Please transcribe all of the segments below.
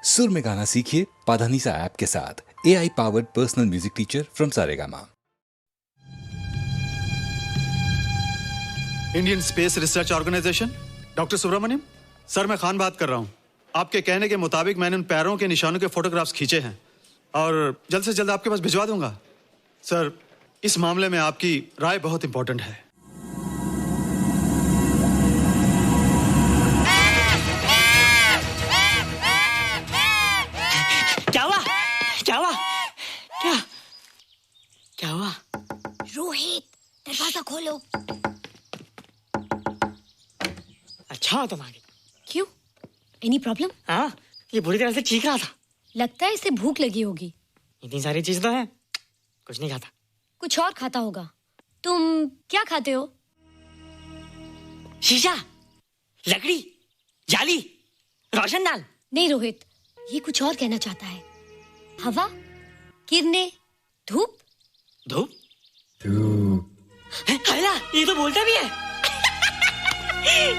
सुर में गाना सीखिए पाधानीसा ऐप के साथ। AI powered personal music teacher from Saregama. Indian Space Research Organisation, doctor Subramaniam sir, मैं खान बात कर रहा हूँ। आपके कहने के मुताबिक मैंने उन पैरों के निशानों के फोटोग्राफ्स खींचे हैं और जल्द से जल्द आपके पास भिजवा दूंगा। सर, इस मामले में आपकी राय बहुत इंपॉर्टेंट है। क्या हुआ? रोहित, दरवाजा खोलो। अच्छा हो तुम आ गए। क्यों? Any problem? हाँ, ये बुरी तरह से चीख रहा था। लगता है इसे भूख लगी होगी। इतनी सारी चीज तो है, कुछ नहीं खाता। कुछ और खाता होगा। तुम क्या खाते हो? शीशा, लकड़ी, जाली, रोशनदान। नहीं रोहित, ये कुछ और कहना चाहता है। हवा, किरणें, धूप। धूप? हैला, ये तो बोलता भी है।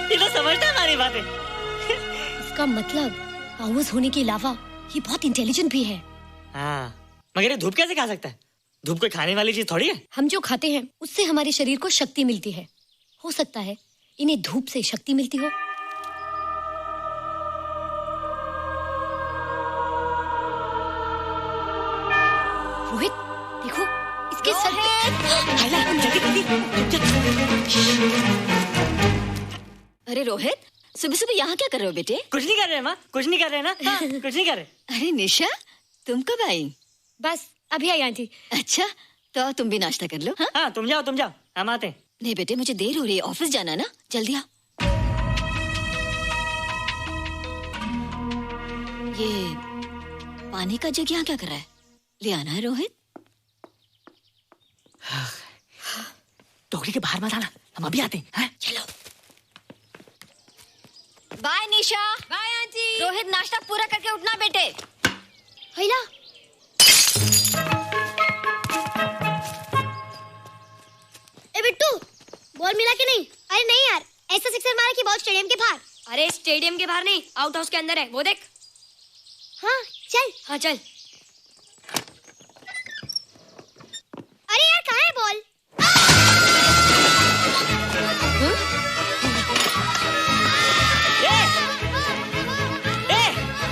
ये तो समझता है हमारी बातें। इसका मतलब पावर्स होने के अलावा ये बहुत इंटेलिजेंट भी है। हाँ, मगर ये धूप कैसे खा सकता है? धूप कोई खाने वाली चीज थोड़ी है। हम जो खाते हैं उससे हमारे शरीर को शक्ति मिलती है। हो सकता है इन्हें धूप से शक्ति मिलती हो। रोहित, देखो इसके सर अरे रोहित, सुबह सुबह यहाँ क्या कर रहे हो बेटे? कुछ नहीं कर रहे माँ, कुछ नहीं कर रहे ना। हाँ, कुछ नहीं कर रहे। अरे निशा, तुम कब आई? बस अभी आई आंटी। अच्छा, तो तुम भी नाश्ता कर लो। हाँ, हाँ, तुम जाओ, हम आते हैं। नहीं बेटे, मुझे देर हो रही है, ऑफिस जाना है ना, जल्दी आओ। ये पानी का जग यहाँ क्या कर रहा है? ले आना है रोहित। टोकरी के बाहर मत आना, हम अभी आते हैं। चलो। Bye Nisha. Bye aunty. Rohit, नाश्ता पूरा करके उठना बेटे। हैला, ए बिट्टू, बॉल मिला कि नहीं? अरे नहीं यार, ऐसा सिक्सर मारा कि बॉल स्टेडियम के बाहर। अरे स्टेडियम के बाहर नहीं, आउट हाउस के अंदर है, वो देख। हाँ चल। हाँ चल। अरे यार, कहाँ है बॉल?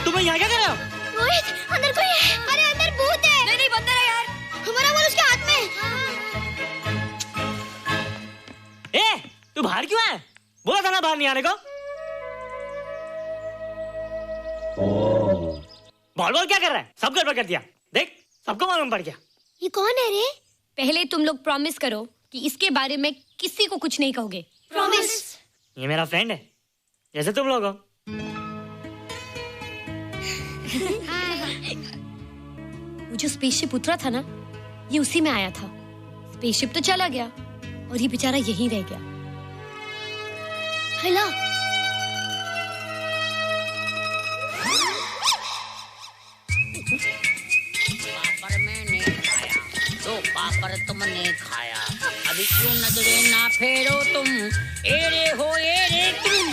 तुम यहाँ क्या कर रहे हो? रोहित, अंदर कोई है। अरे अंदर भूत है। नहीं बंदर है यार। हमारा बॉल उसके हाथ में। तू बाहर क्यों है? बोला था ना बाहर नहीं आने को। बॉल क्या कर रहा है? सब गड़बड़ कर दिया। देख, सबको मालूम पड़ गया। ये कौन है रे? पहले तुम लोग प्रॉमिस करो कि इसके बारे में किसी को कुछ नहीं कहोगे। प्रॉमिस। ये मेरा फ्रेंड है, जैसे तुम लोग हो। वो जो स्पेसशिप उतरा था ना, ये उसी में आया था। स्पेसशिप तो चला गया और ये बेचारा यहीं रह गया। हैला, पापड़ मैंने खाया, दो पापड़ तुमने खाया, अभी क्यों नजरे ना फेरो तुम, एरे हो एरे तुम।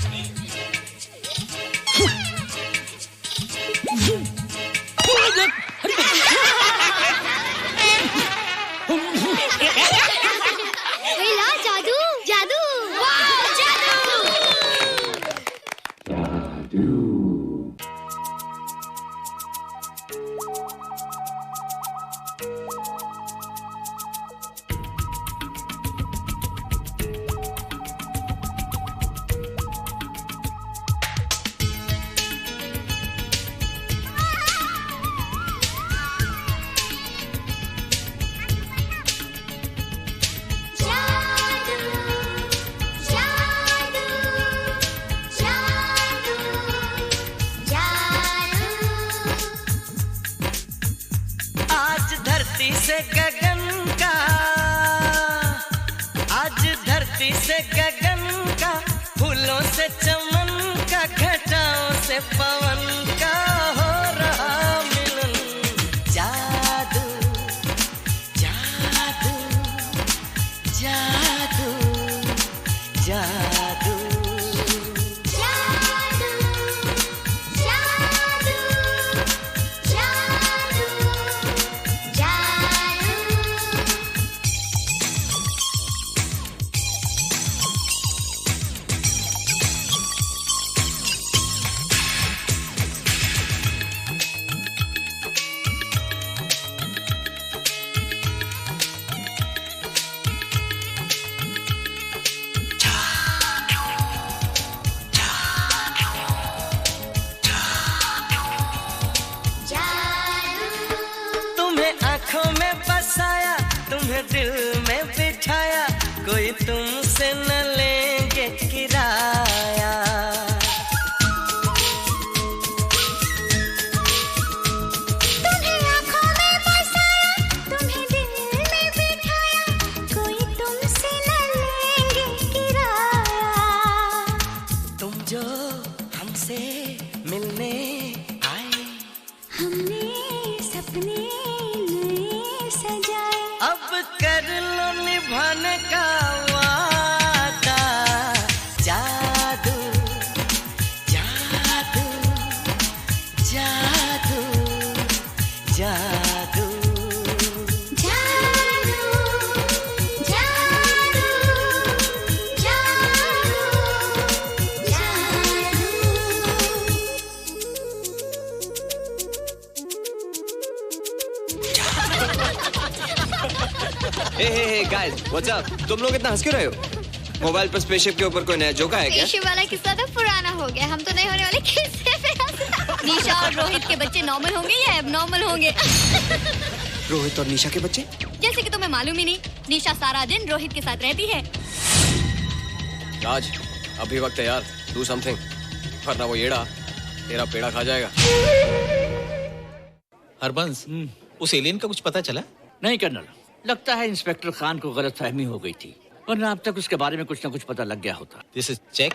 हैला, जादू जादू। वाह, जादू। आज धरती से गगन का, आज धरती से गगन का, फूलों से चमन का, घटाओं से पवन का हो रहा मिलन। जादू जादू जादू जादू। दिल में बिठाया, कोई तुमसे न लेंगे किराया। तुम्हें आँखों में बसाया, तुम्हें दिल में बिठाया, कोई तुमसे न लेंगे किराया। तुम जो हमसे मिलने आए, हमने सपने नए सजाए, अब कर लो निभाने का वादा। जादू जादू जादू जादू जादू जादू जादू हे गाइस, व्हाट्स अप? तुम लोग इतना हंस क्यों रहे हो? मोबाइल पर स्पेसशिप के ऊपर कोई नया जोक है क्या? स्पेसशिप वाला किस्सा तो पुराना हो गया, हम तो नहीं होने वाले किस्से पे हंसना। निशा और रोहित के बच्चे नॉर्मल होंगे या एबनॉर्मल होंगे? रोहित और निशा के बच्चे? जैसे कि तुम्हें मालूम ही नहीं, निशा सारा दिन रोहित के साथ रहती है। राज, अभी वक्त है यार, डू समथिंग, वरना वो येड़ा तेरा पेड़ा खा जाएगा। हरबंस, उस एलियन का कुछ पता चला? नहीं कर्नल, लगता है इंस्पेक्टर खान को गलतफहमी हो गई थी, वरना अब तक उसके बारे में कुछ न कुछ पता लग गया होता। This is check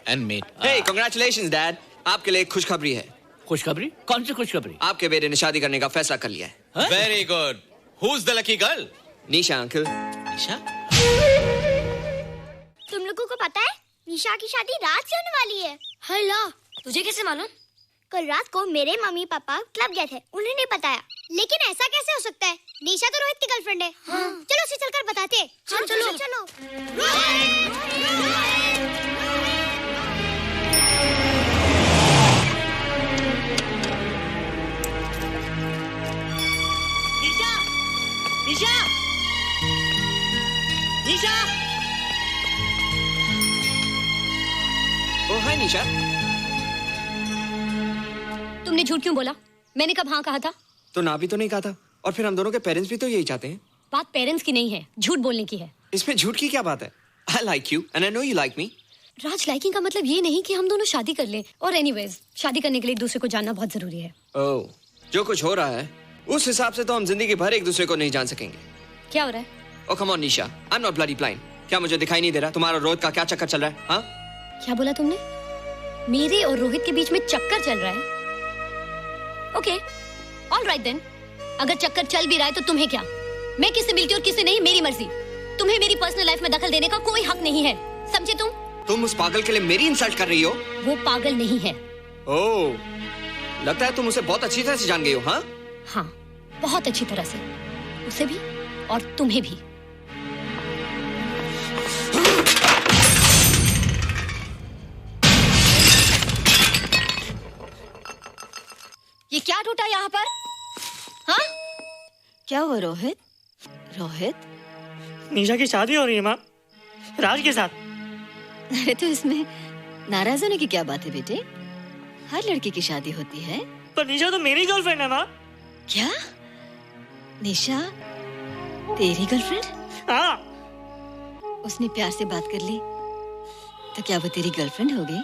and mate. Hey, congratulations dad, आपके लिए एक खुशखबरी है। खुशखबरी? कौन सी खुशखबरी? आपके बेटे ने शादी करने का फैसला कर लिया है। Very good. Who is the lucky girl? Nisha uncle. Nisha? तुम लोगों को पता है निशा की शादी रात से होने वाली है। हल्ला, तुझे कैसे मालूम? कल रात को मेरे मम्मी पापा क्लब गए थे, उन्होंने बताया। लेकिन ऐसा कैसे हो सकता है? निशा तो रोहित की गर्लफ्रेंड है। चलो उसे चलकर बताते हैं। चलो चलो। निशा! निशा! निशा! ओ हाय निशा। तुमने झूठ क्यों बोला? मैंने कब हाँ कहा था? तो ना भी तो नहीं कहा था, और फिर हम दोनों के पेरेंट्स भी तो यही चाहते हैं। बात पेरेंट्स की नहीं है, झूठ बोलने की है। इसमें झूठ की क्या बात है? I like you and I know you like me. Raj, liking का मतलब ये नहीं कि हम दोनों शादी कर लें। और एनीवेज, शादी करने के लिए एक दूसरे को जानना बहुत जरूरी है। ओह, जो कुछ हो रहा है उस हिसाब से तो हम जिंदगी भर एक दूसरे को नहीं जान सकेंगे। क्या हो रहा है? Oh come on Nisha, I am not bloody blind. क्या मुझे दिखाई नहीं दे रहा तुम्हारा रोहित का क्या चक्कर चल रहा है? हाँ, क्या बोला तुमने? मेरे और रोहित के बीच में चक्कर चल रहा है? Okay, all right then. अगर चक्कर चल भी रहा है तो तुम्हें क्या? मैं किससे मिलती हूँ और किससे नहीं, मेरी मर्जी। तुम्हें मेरी पर्सनल लाइफ में दखल देने का कोई हक नहीं है, समझे तुम? तुम उस पागल के लिए मेरी इंसल्ट कर रही हो? वो पागल नहीं है। ओह, लगता है तुम उसे बहुत अच्छी तरह से जान गई हो। हाँ हाँ, बहुत अच्छी तरह से, उसे भी और तुम्हें भी। ये क्या टूटा यहाँ पर? हाँ? क्या हुआ रोहित? रोहित, निशा की शादी हो रही है माँ, राज के साथ। अरे तो इसमें नाराज होने की क्या बात है बेटे? हर लड़की की शादी होती है। पर निशा तो मेरी गर्लफ्रेंड है माँ। क्या? निशा तेरी गर्लफ्रेंड? हाँ। उसने प्यार से बात कर ली तो क्या वो तेरी गर्लफ्रेंड हो गई?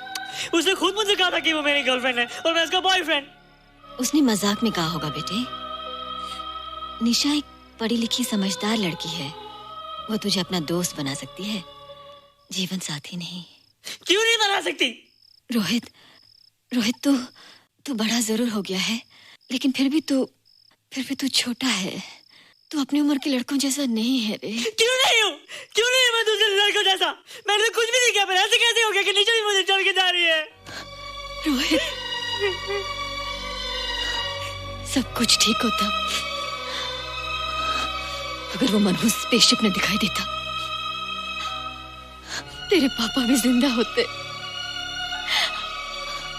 उसने खुद मुझसे कहा था कि वो मेरी गर्लफ्रेंड है और मैं उसका बॉयफ्रेंड। उसने मजाक में कहा होगा बेटे। निशा एक पढ़ी लिखी समझदार लड़की है, वो तुझे अपना दोस्त बना सकती है, जीवन साथी नहीं। क्यों नहीं बना सकती? रोहित, रोहित तू बड़ा जरूर हो गया है, लेकिन फिर भी तू छोटा है। तू अपनी उम्र के लड़कों जैसा नहीं है रे। क्यों नहीं हूँ? क्यों नहीं है मैं दूसरे लड़कों जैसा? मैंने तो कुछ भी नहीं किया, पर ऐसे कैसे हो गया कि निशा भी मुझे चल के जा रही है? रोहित, सब कुछ ठीक होता अगर वो मनहूस स्पेसशिप ने दिखाई देता। तेरे पापा भी जिंदा होते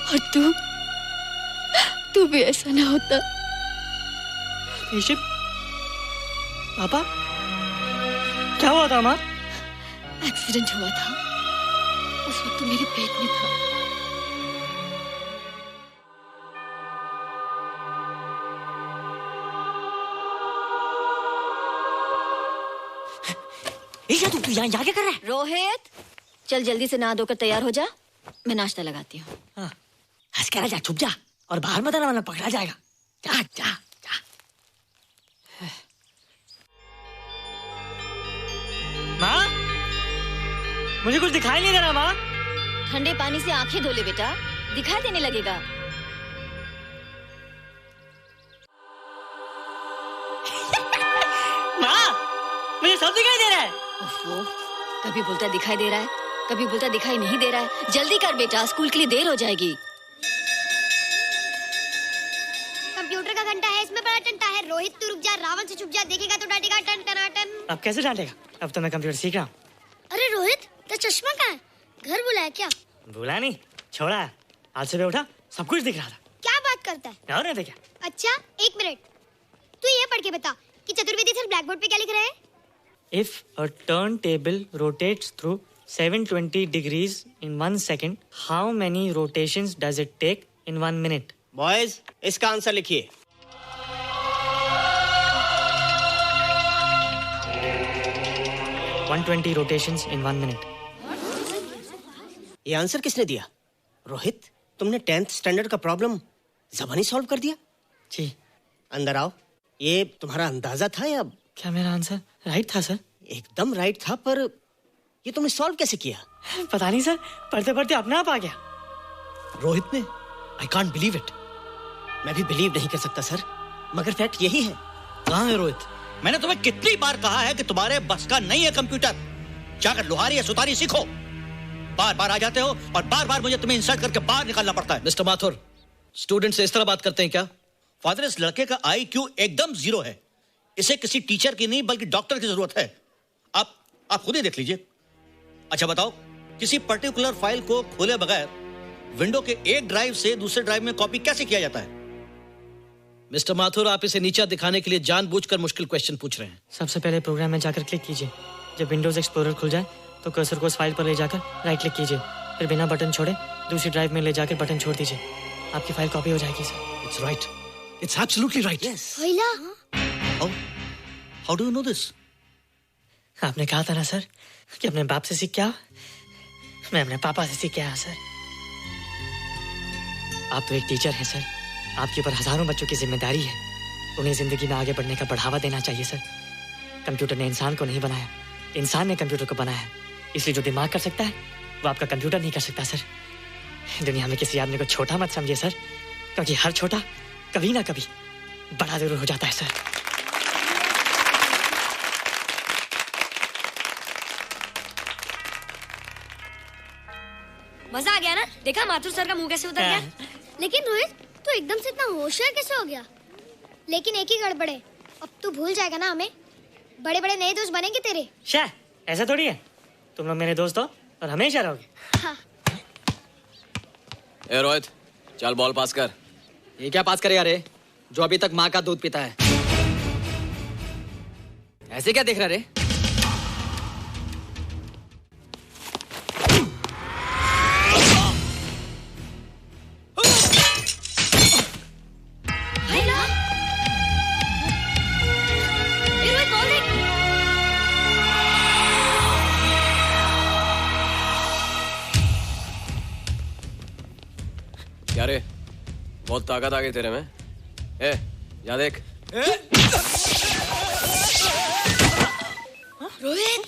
और तू भी ऐसा ना होता। स्पेसशिप? पापा? क्या हुआ था माँ? एक्सीडेंट हुआ था, उस वक्त तू मेरे पेट में था। निशा तू यहाँ क्या कर रहा है? रोहित, चल जल्दी से नहा धोकर तैयार हो जा, मैं नाश्ता लगाती हूँ। हंस कर जा, छुप जा और बाहर मत आना वरना पकड़ा जाएगा। जा जा जा। माँ, मुझे कुछ दिखाई नहीं दे रहा माँ। ठंडे पानी से आंखें धो ले बेटा, दिखाई देने लगेगा। माँ, मुझे सब दिखाई दे रहा है। ओफो, कभी बोलता दिखाई दे रहा है, कभी बोलता दिखाई नहीं दे रहा है। जल्दी कर बेटा, स्कूल के लिए देर हो जाएगी। कंप्यूटर का घंटा है, इसमें बड़ा टंटा है। रोहित तू रुक जा, रावण से छुप जा, देखेगा तो डांटेगा टन टनाटन। अब कैसे डांटेगा? अब तो मैं कंप्यूटर सीख रहा हूँ। अरे रोहित, तेरा चश्मा कहाँ है? घर बुलाया क्या? भूला नहीं, छोड़ा। आज सुबह उठा, सब कुछ दिख रहा था। क्या बात करता है? और नहीं देखा। अच्छा, एक मिनट, तू ये पढ़ के बता कि चतुर्वेदी सर ब्लैक बोर्ड पे क्या लिख रहे हैं? If a turntable rotates through 720 degrees in 1 second, how many rotations does it take in 1 minute? Boys, इसका आंसर लिखिए। One 120 rotations in 1 minute. ये आंसर किसने दिया? रोहित, तुमने 10th स्टैंडर्ड का प्रॉब्लम ज़बानी सॉल्व कर दिया? जी। अंदर आओ। ये तुम्हारा अंदाजा था या? क्या मेरा आंसर राइट था सर? एकदम राइट था, पर ये तुमने सॉल्व कैसे किया? पता नहीं सर, पढ़ते पढ़ते अपने आप आ गया। रोहित ने? I can't believe it. मैं भी बिलीव नहीं कर सकता सर, मगर फैक्ट यही है। कहाँ है रोहित? मैंने तुम्हें कितनी बार कहा है कि तुम्हारे बस का नहीं है कंप्यूटर। जाकर लोहारी या सुतारी सीखो। बार बार आ जाते हो और बार बार मुझे तुम्हें इंसल्ट करके बाहर निकालना पड़ता है। मिस्टर माथुर, स्टूडेंट से इस तरह बात करते हैं क्या? फादर, इस लड़के का IQ एकदम 0 है। इसे किसी टीचर की नहीं बल्कि डॉक्टर की जरूरत है। आप खुद ही देख लीजिए। अच्छा बताओ, किसी पर्टिकुलर फाइल को खोले बगैर विंडो के एक ड्राइव से दूसरे ड्राइव में कॉपी कैसे किया जाता है? मिस्टर माथुर, आप इसे नीचा दिखाने के लिए जानबूझकर मुश्किल क्वेश्चन पूछ रहे हैं। सबसे पहले प्रोग्राम में जाकर क्लिक कीजिए। जब विंडोज एक्सप्लोरर खुल जाए तो कर्सर को उस फाइल पर ले जाकर राइट क्लिक कीजिए, फिर बिना बटन छोड़े दूसरी ड्राइव में ले जाकर बटन छोड़ दीजिए। आपकी फाइल कॉपी हो जाएगी sir. It's right, it's absolutely right. How do you know this? आपने कहा था ना सर कि अपने बाप से सीख के आओ। मैं अपने पापा से सीख के आया सर। आप तो एक टीचर हैं सर, आपके ऊपर हजारों बच्चों की जिम्मेदारी है। उन्हें जिंदगी में आगे बढ़ने का बढ़ावा देना चाहिए सर। कंप्यूटर ने इंसान को नहीं बनाया, इंसान ने कंप्यूटर को बनाया। इसलिए जो दिमाग कर सकता है वो आपका कंप्यूटर नहीं कर सकता सर। दुनिया में किसी आदमी को छोटा मत समझिए सर, क्योंकि हर छोटा कभी ना कभी बड़ा जरूर हो जाता है सर। मजा आ गया ना? देखा माथुर सर का मुंह कैसे उतर गया? लेकिन रोहित, तू एकदम से इतना होशियार कैसे हो गया? लेकिन एक ही गड़बड़ है, अब तू भूल जाएगा ना हमें। बड़े बड़े नए दोस्त बनेंगे तेरे। शाह, ऐसा थोड़ी है। तुम लोग मेरे दोस्त हो और हमेशा रहोगे। हाँ। ए रोहित, चल बॉल पास कर। ये क्या पास करेगा रे, जो अभी तक माँ का दूध पीता है? ऐसे क्या देख रहा रे? क्या रे, बहुत ताकत आ गई तेरे में। ए, जा देख। रोहित,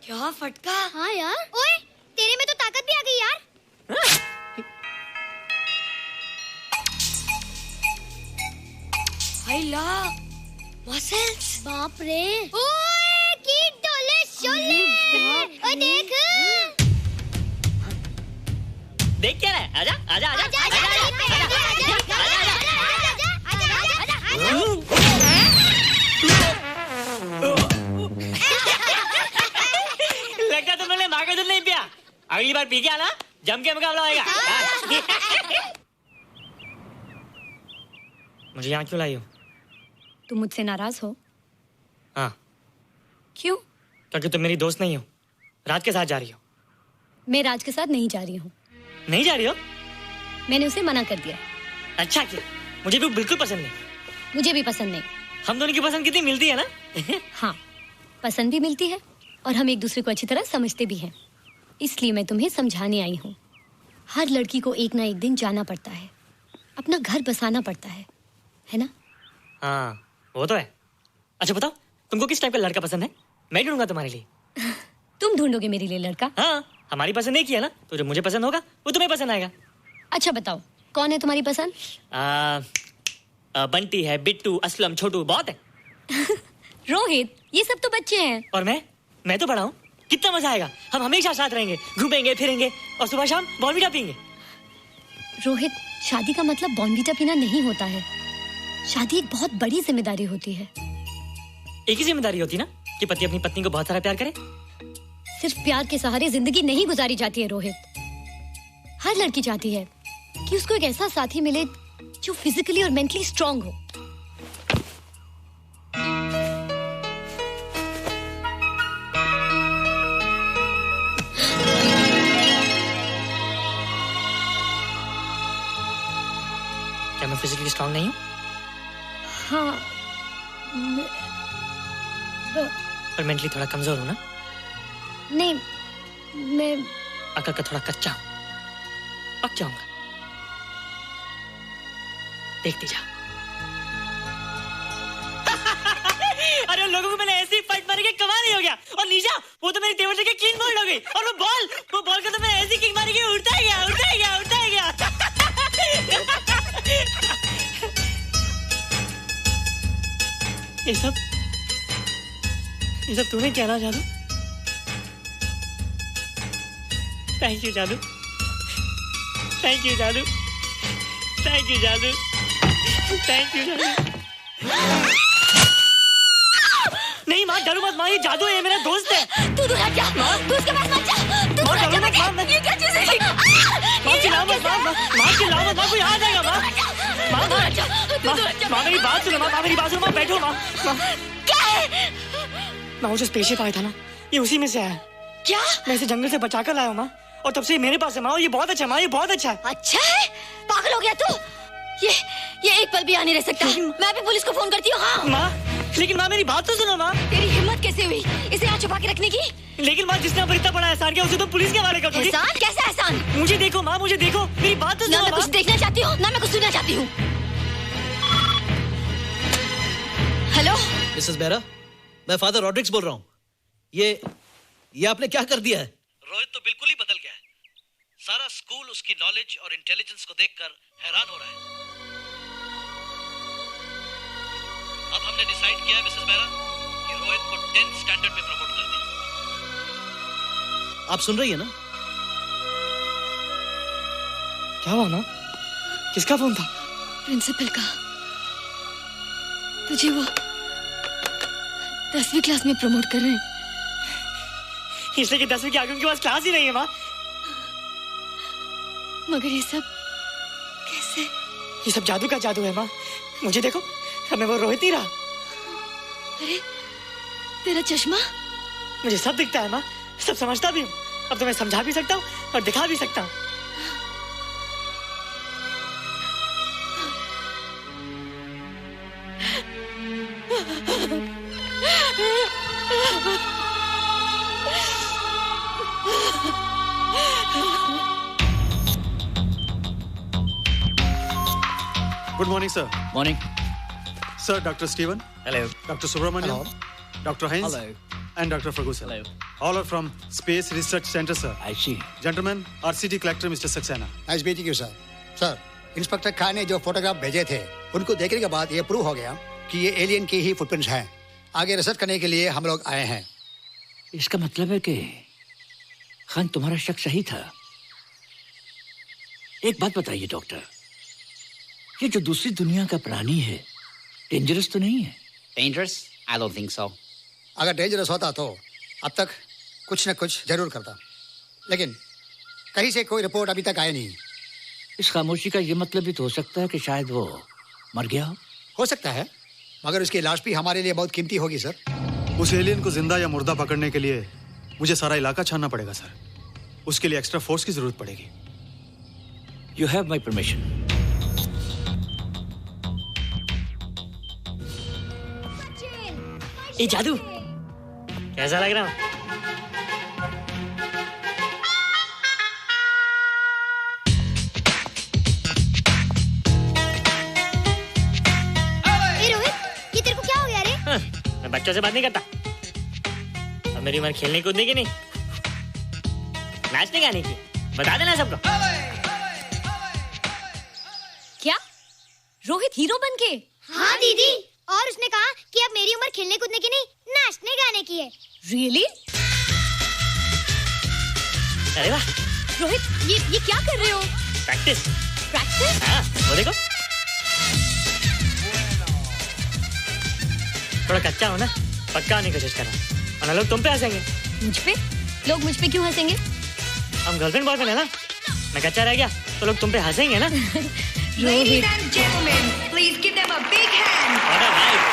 क्या फटका। हाँ यार। ओए, तेरे में तो ताकत भी आ गई यार। हाय ला, मसल्स। बाप रे। ओए, कीट डोले शोले। ओए देख। देख क्या है? आजा आजा आजा आजा आजा लगता तुमने माँ का दूध नहीं पिया। अगली बार पी के आना, जम के मुकाबला होएगा। मुझे यहाँ क्यों लाई हो? तुम मुझसे नाराज हो? हाँ। क्यों? क्योंकि तुम मेरी दोस्त नहीं हो, राज के साथ जा रही हो। मैं राज के साथ नहीं जा रही हूँ। नहीं जा रही हो? मैंने उसे मना कर दिया। अच्छा किया, मुझे भी बिल्कुल पसंद नहीं। मुझे भी पसंद नहीं। हम दोनों की पसंद कितनी मिलती है ना? हाँ, पसंद भी मिलती है और हम एक दूसरे को अच्छी तरह समझते भी हैं। इसलिए मैं तुम्हें समझाने आई हूँ। हर लड़की को एक ना एक दिन जाना पड़ता है, अपना घर बसाना पड़ता है ना? हाँ वो तो है। अच्छा बताओ, तुमको किस टाइप का लड़का पसंद है? मैं ढूंढूंगा तुम्हारे लिए। तुम ढूंढोगे मेरे लिए लड़का? हाँ, हमारी पसंद एक ही है ना, तो जो मुझे पसंद होगा वो तुम्हें पसंद आएगा। अच्छा बताओ, कौन है तुम्हारी पसंद? बंटी है, बिट्टू, असलम, छोटू, बहुत है। रोहित, ये सब तो बच्चे हैं। और मैं तो बड़ा हूँ। कितना मजा आएगा, हम हमेशा साथ रहेंगे, घूमेंगे फिरेंगे और सुबह शाम बॉर्नवीटा पीएंगे। रोहित, शादी का मतलब बॉर्नवीटा पीना नहीं होता है। शादी एक बहुत बड़ी जिम्मेदारी होती है। एक ही जिम्मेदारी होती है ना कि पति अपनी पत्नी को बहुत सारा प्यार करे। सिर्फ प्यार के सहारे जिंदगी नहीं गुजारी जाती है रोहित। हर लड़की चाहती है कि उसको एक ऐसा साथी मिले जो फिजिकली और मेंटली स्ट्रांग हो। क्या मैं फिजिकली स्ट्रांग नहीं हूँ? हाँ, पर मेंटली थोड़ा कमजोर हूँ ना? नहीं, मैं अकल का थोड़ा कच्चा हूँ, पक जाऊंगा। देखती जा। अरे लोगों को मैंने ऐसी फाइट मारी कि कमाल ही हो गया। और निशा, वो तो मेरी टेबल से क्लीन बोल्ड हो गई। और वो बॉल का तो मैंने ऐसी किक मारी कि उड़ता ही गया। ये सब तूने क्या ना जादू? थैंक यू जादू। थैंक यू जादू। थैंक यू जादू। थैंक यू जादू। नहीं माँ, डरो मत माँ, ये जादू है, मेरा दोस्त है। तू दूर हट जा, तू उसके पास मत जा। तू दूर हट जा बेटे। ये क्या चीज़ है? माँ चिल्लाओ मत, माँ चिल्लाओ मत, माँ कोई आ जाएगा। माँ मेरी बात सुनो, माँ मेरी बात सुनो, माँ बैठो। माँ क्या है? माँ वो जो स्पेसशिप आया था ना, ये उसी में से आया। क्या? मैं इसे जंगल से बचा कर लाया हूँ माँ, और तब से मेरे पास है माँ। और ये बहुत अच्छा है माँ, ये बहुत अच्छा है। अच्छा है? पागल हो गया तू? ये एक पल भी आ नहीं रह सकता। मैं भी पुलिस को फोन करती हूँ। हाँ माँ, लेकिन माँ मेरी बात तो सुनो माँ। तेरी हिम्मत कैसे हुई इसे यहाँ छुपा के रखने की? लेकिन माँ, जिसने इतना बड़ा एहसान किया उसे तो पुलिस के हवाले कर दोगी। एहसान? कैसा एहसान? मुझे देखो माँ, मुझे देखो, मेरी बात तो सुनो। ना मैं कुछ देखना चाहती हूँ, ना मैं कुछ सुनना चाहती हूँ। हेलो मिसेस बेरा, मैं फादर रॉड्रिक्स बोल रहा हूँ। ये आपने क्या कर दिया है? रोहित तो बिल्कुल ही बदल गया है। सारा स्कूल उसकी नॉलेज और इंटेलिजेंस को देखकर हैरान हो रहा है। अब हमने डिसाइड किया है मिसेस बेरा कि रोहित को 10th स्टैंडर्ड में प्रमोट कर दें। आप सुन रही है ना? क्या हुआ माँ? किसका फोन था? प्रिंसिपल का। तुझे वो 10वीं क्लास में प्रमोट कर रहे हैं। इसलिए कि 10वीं के आगे उनके पास क्लास ही नहीं है माँ। मगर ये सब कैसे? ये सब जादू का जादू है माँ। मुझे देखो, अब मैं वो रोहित ही रहा। अरे तेरा चश्मा? मुझे सब दिखता है माँ, सब समझता भी हूँ। अब तो मैं समझा भी सकता हूँ और दिखा भी सकता हूँ। Good morning, sir. Morning. Sir, Dr. Steven. Hello. Dr. Subramaniam. Dr. Heinz. Hello. And Dr. Ferguson. Hello. All are from Space Research Center, sir. I see. Gentlemen, our city collector, Mr. Saxena. Nice meeting you sir. Sir, inspector Khan ने जो photograph भेजे थे, उनको देखने के बाद ये prove हो गया कि ये एलियन की ही फुटप्रिंट्स हैं। आगे रिसर्च करने के लिए हम लोग आए हैं। इसका मतलब है कि खान, तुम्हारा शक सही था। एक बात बताइए डॉक्टर, ये जो दूसरी दुनिया का प्राणी है, डेंजरस तो नहीं है? Dangerous? I don't think so. अगर डेंजरस होता तो अब तक कुछ न कुछ जरूर करता, लेकिन कहीं से कोई रिपोर्ट अभी तक आई नहीं। इस खामोशी का ये मतलब भी तो हो सकता है कि शायद वो मर गया हो सकता है, मगर उसकी लाश भी हमारे लिए बहुत कीमती होगी सर। उस एलियन को जिंदा या मुर्दा पकड़ने के लिए मुझे सारा इलाका छानना पड़ेगा सर। उसके लिए एक्स्ट्रा फोर्स की जरूरत पड़ेगी। You have my permission. ये जादू कैसा लग रहा हूँ? बच्चों से बात नहीं करता। अब मेरी उम्र खेलने कूदने की नहीं, नाचने गाने की। बता देना सबको। क्या रोहित हीरो बन के? हाँ दीदी, और उसने कहा कि अब मेरी उम्र खेलने कूदने की नहीं, नाचने गाने की है। Really? अरे वाह रोहित, ये क्या कर रहे हो? प्रैक्टिस। प्रैक्टिस? हाँ, वो देखो। थोड़ा कच्चा हो ना, पक्का होने की कोशिश करना, वरना लोग तुम पे हंसेंगे। मुझ पे? लोग मुझ पे क्यों हंसेंगे? हम गर्लफ्रेंड बॉयफ्रेंड है ना, मैं कच्चा रह गया तो लोग तुम पे हंसेंगे ना। Ladies and gentlemen, please give them a big hand. What a hype.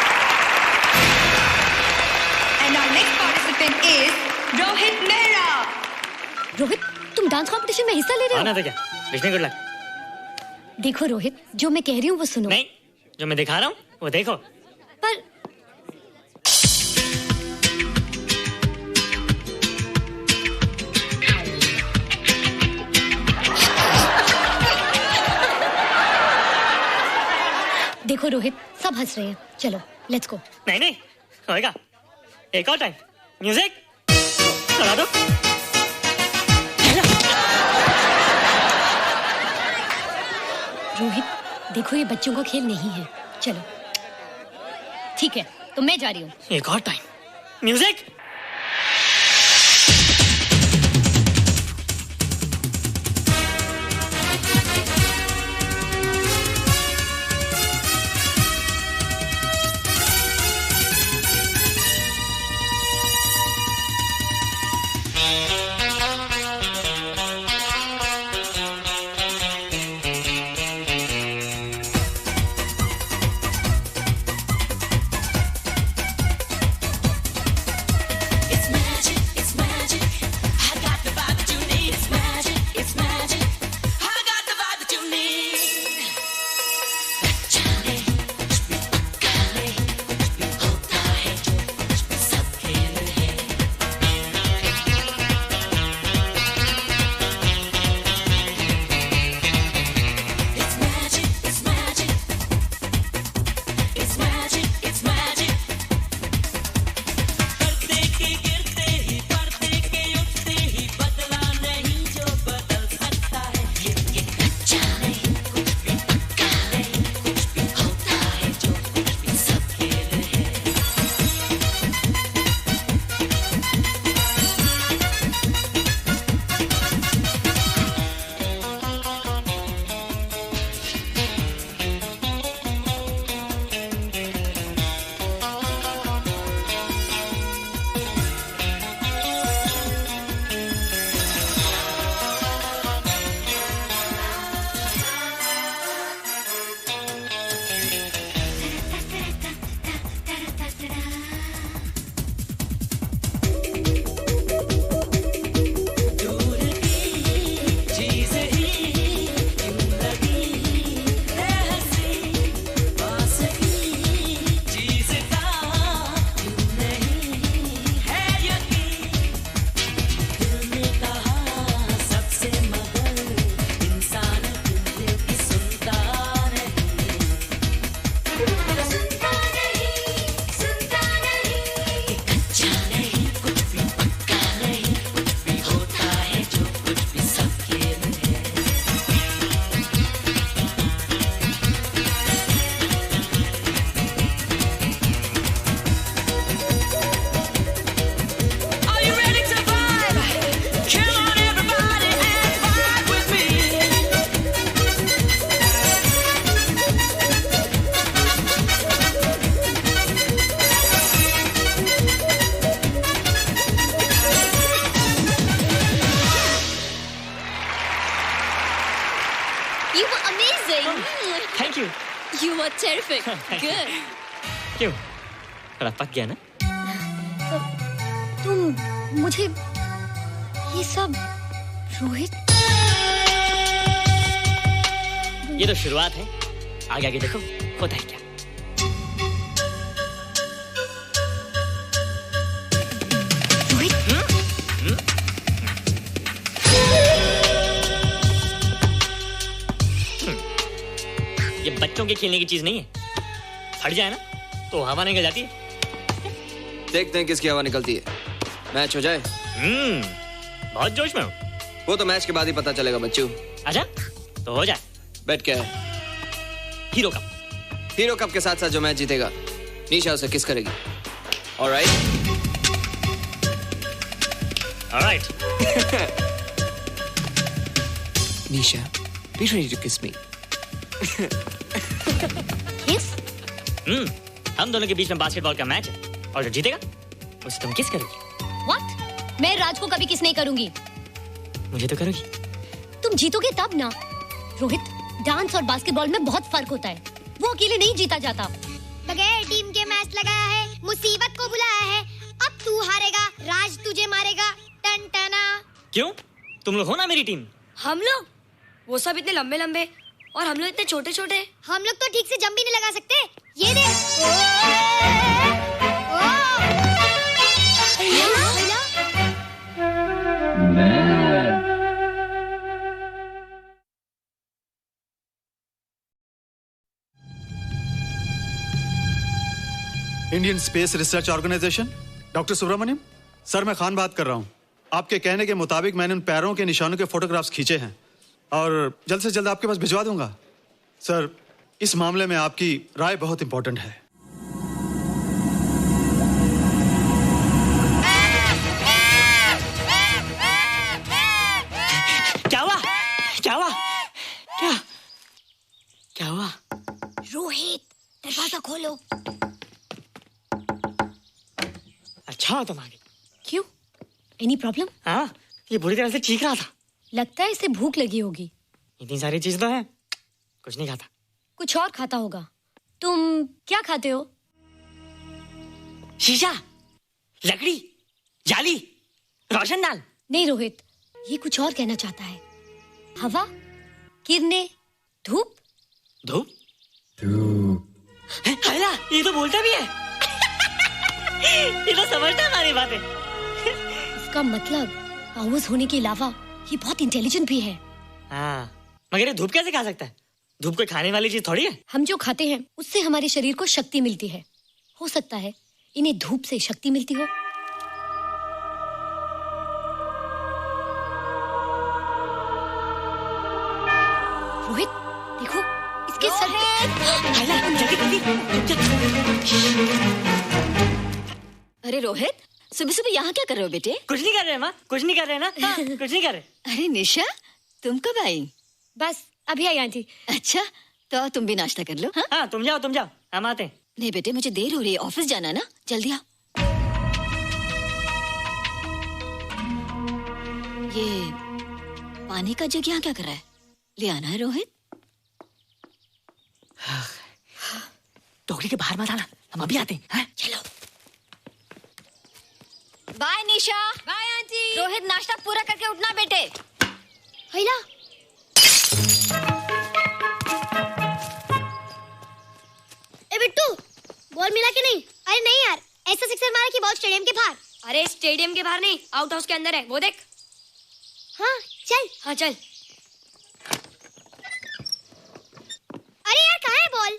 And our next participant is Rohit Mehra. Rohit, तुम डांस कंपटीशन में हिस्सा ले रहे हो? ना तो क्या, विश मी गुड लक। देखो रोहित, जो मैं कह रही हूँ वो सुनो। नहीं, जो मैं दिखा रहा हूँ वो देखो। पर देखो रोहित, सब हंस रहे हैं। चलो लेट्स गो। नहीं नहीं होएगा, एक और टाइम। म्यूजिक चला दो। रोहित देखो, ये बच्चों का खेल नहीं है। चलो ठीक है, तो मैं जा रही हूँ। एक और time. Music. You were terrific. Good. क्यों? थोड़ा पक गया ना? तुम मुझे ये सब रोहित, ये तो शुरुआत है, आगे आगे देखो होता है क्या। ये बच्चों के खेलने की चीज नहीं है, फट जाए ना तो हवा निकल जाती है। देखते हैं किसकी हवा निकलती है। मैच हो जाए। बहुत जोश में हूँ। वो तो मैच के बाद ही पता चलेगा बच्चू। अच्छा तो हो जाए। बेट क्या है? Hero cup. हीरो कप के साथ साथ जो मैच जीतेगा निशा उसे किस करेगी। Alright. Alright. Nisha, be ready to kiss me. किस? हम दोनों के बीच में बास्केटबॉल का मैच है और जो जीतेगा उसे तुम किस करोगी। What? मैं राज को कभी किस नहीं करूंगी। मुझे तो करोगी। तुम जीतोगे तब ना। रोहित, डांस और बास्केटबॉल में बहुत फर्क होता है। वो अकेले नहीं जीता जाता। बगैर टीम के मैच लगाया है, मुसीबत को बुलाया है। अब तू हारेगा, राज तुझे मारेगा। टन टना। क्यों? तुम लोग हो ना मेरी टीम। हम लोग? वो सब इतने लंबे लंबे और हम लोग इतने छोटे छोटे। हम लोग तो ठीक से जंप भी नहीं लगा सकते। ये देख। Indian Space Research Organisation, doctor Subramaniam. Sir मैं खान बात कर रहा हूँ। आपके कहने के मुताबिक मैंने उन पैरों के निशानों के फोटोग्राफ्स खींचे हैं और जल्द से जल्द आपके पास भिजवा दूंगा। सर इस मामले में आपकी राय बहुत इंपॉर्टेंट है। क्या हुआ? क्या हुआ? क्या हुआ? रोहित, दरवाजा खोलो। अच्छा तुम आ गई। क्यों? Any problem? हाँ, ये बुरी तरह से चीख रहा था। लगता है इसे भूख लगी होगी। इतनी सारी चीज तो है, कुछ नहीं खाता। कुछ और खाता होगा। तुम क्या खाते हो? शीशा, लकड़ी, जाली, रोशनदान। नहीं रोहित, ये कुछ और कहना चाहता है। हवा, किरणें, धूप। धूप? हैला, ये तो बोलता भी है। ये तो समझता है हमारी बातें। इसका मतलब पावर्स होने के अलावा ये बहुत इंटेलिजेंट भी है। हाँ, मगर ये धूप कैसे खा सकता है? धूप कोई खाने वाली चीज थोड़ी है। हम जो खाते हैं उससे हमारे शरीर को शक्ति मिलती है। हो सकता है इन्हें धूप से शक्ति मिलती हो। रोहित देखो, इसके सर पे। अरे रोहित, सुबह सुबह यहाँ क्या कर रहे हो बेटे? कुछ नहीं कर रहे माँ, कुछ नहीं कर रहे ना। हाँ, कुछ नहीं कर रहे। अरे निशा, तुम कब आई? बस अभी आई आंटी। अच्छा, तो तुम भी नाश्ता कर लो। हाँ, तुम जाओ, हम आते हैं। नहीं बेटे, मुझे देर हो रही है, ऑफिस जाना ना, जल्दी आओ। ये पानी का जग यहाँ क्या कर रहा है? ले आना है रोहित। टोकरी के बाहर मत आना, हम अभी आते हैं। चलो। Bye Nisha. Bye aunty. Rohit, नाश्ता पूरा करके उठना बेटे। हैला। ए बिट्टू, बॉल मिला कि नहीं? अरे नहीं यार, ऐसा सिक्सर मारा कि बॉल स्टेडियम के बाहर। अरे स्टेडियम के बाहर नहीं, आउट हाउस के अंदर है, वो देख। हाँ चल। हाँ चल। अरे यार कहाँ है बॉल?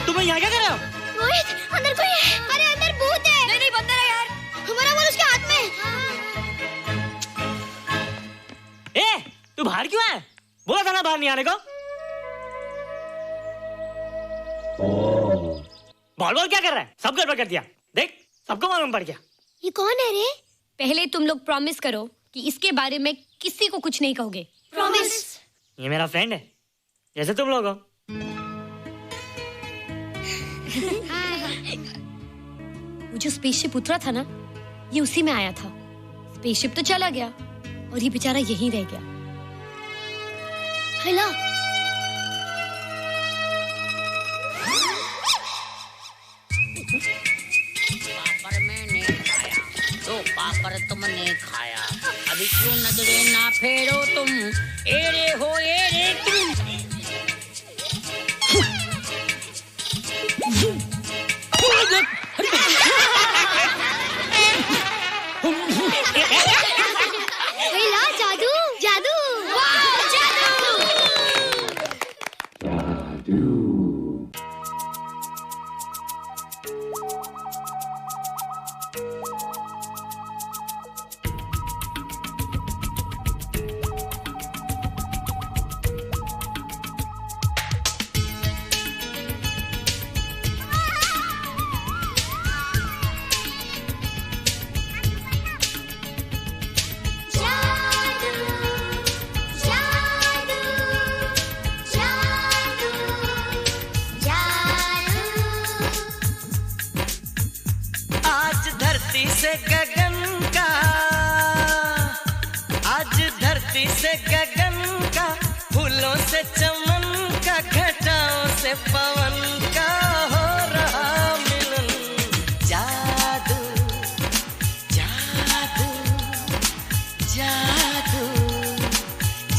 तुम यहाँ क्या कर रहे हो? रोहित, अंदर कोई है। अरे अंदर भूत है। नहीं बंदर है यार। हमारा बॉल उसके हाथ में। तू बाहर क्यों है? बोला था ना बाहर नहीं आने को। बॉल क्या कर रहा है? सब गड़बड़ कर दिया। देख, सबको मालूम पड़ गया। ये कौन है रे? पहले तुम लोग प्रॉमिस करो कि इसके बारे में किसी को कुछ नहीं कहोगे। प्रॉमिस। ये मेरा फ्रेंड है, जैसे तुम लोग हो। वो जो स्पेसशिप उतरा था ना, ये उसी में आया था। स्पेसशिप तो चला गया और ये बेचारा यहीं रह गया। हेलो। पापड़ मैंने खाया, दो पापड़ तुमने खाया, अभी क्यों नजरे ना फेरो तुम, एरे हो एरे तुम। जादू जादू, वाह जादू। धरती से गगन का, फूलों से चमन का, घटाओं से पवन का हो रहा मिलन। जादू जादू जादू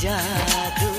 जादू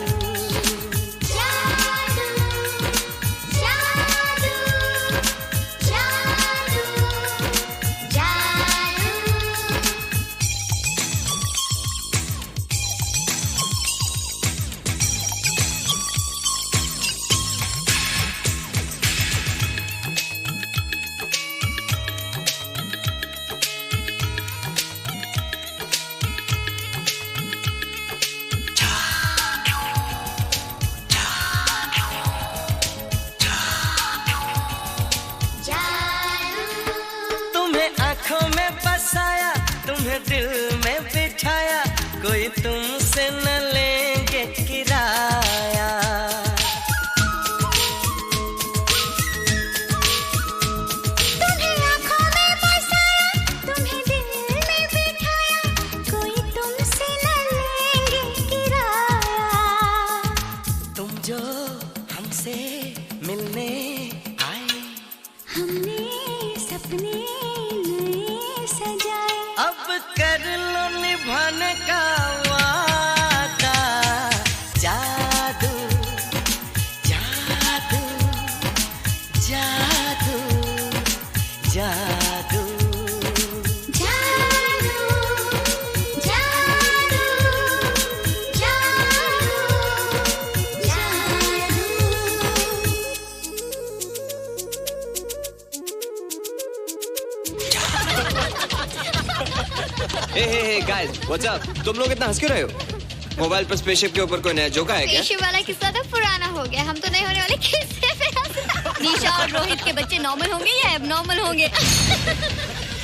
आँखों में बसाया, तुम्हें दिल में बिठाया, कोई तुमसे न लेंगे किराया। तुम्हें आँखों में बसाया, तुम्हें दिल में बिठाया, कोई तुमसे न लेंगे किराया। तुम जो हमसे मिलने आए, हमने सपने अब कर लो निभाने का वादा। जादू जादू जादू जादू हे गाइस, व्हाट्स अप? तुम लोग इतना हंस क्यों रहे हो? मोबाइल पर स्पेसशिप के ऊपर कोई नया जोक आया क्या? स्पेसशिप वाला किस्सा तो पुराना हो गया, हम तो नहीं होने वाले किस्से पे हंसना। निशा और रोहित के बच्चे नॉर्मल होंगे या एबनॉर्मल होंगे?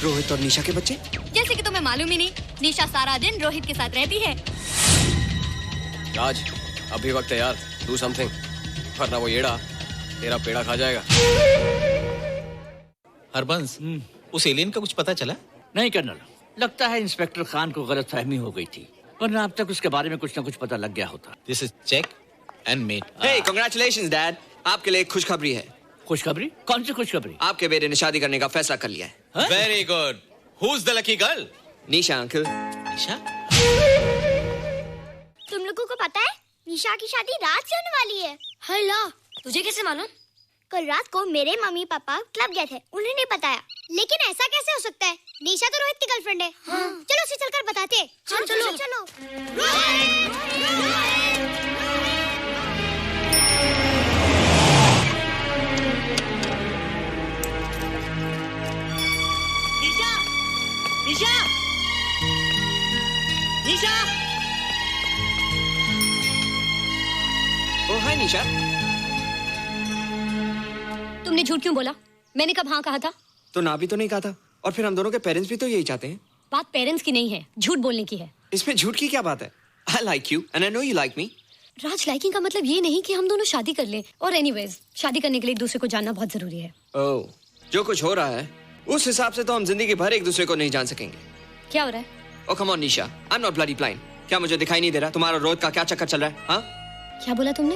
रोहित और निशा के बच्चे? जैसे कि तुम्हें मालूम ही नहीं, निशा सारा दिन रोहित के साथ रहती है। राज, अभी वक्त है यार, डू समथिंग, वरना वो येड़ा तेरा पेड़ा खा जाएगा। हरबंस, उस एलियन का कुछ पता चला? नहीं कर्नल, लगता है इंस्पेक्टर खान को गलतफहमी हो गई थी, वरना अब तक उसके बारे में कुछ न कुछ पता लग गया होता। This is check and mate. Hey, congratulations dad, आपके लिए एक खुशखबरी है। खुशखबरी? कौन सी खुशखबरी? आपके बेटे ने शादी करने का फैसला कर लिया है। Very good. Who is the lucky girl? Nisha uncle. Nisha? तुम लोगों को पता है निशा की शादी रात से होने वाली है। हाय ला, तुझे कैसे मालूम? कल रात को मेरे मम्मी पापा क्लब गए थे, उन्होंने बताया। लेकिन ऐसा कैसे हो सकता है? निशा तो रोहित की गर्लफ्रेंड है। हाँ। चलो उसे चलकर बताते हैं। चलो चलो। निशा, निशा, निशा। ओ हाय निशा। तुमने झूठ क्यों बोला? मैंने कब हाँ कहा था? तो ना भी तो नहीं कहा था, और फिर हम दोनों के पेरेंट्स भी तो यही चाहते हैं। बात पेरेंट्स की नहीं है, झूठ बोलने की है। इसमें झूठ की क्या बात है? I like you and I know you like me. Raj, liking का मतलब ये नहीं कि हम दोनों शादी कर लें। और एनीवेज, शादी करने के लिए एक दूसरे को जानना बहुत जरूरी है। ओह, जो कुछ हो रहा है उस हिसाब से तो हम जिंदगी भर एक दूसरे को नहीं जान सकेंगे। क्या हो रहा है? Oh come on Nisha, I'm not bloody blind. क्या मुझे दिखाई नहीं दे रहा तुम्हारा रोहित का क्या चक्कर चल रहा है? हाँ? क्या बोला तुमने?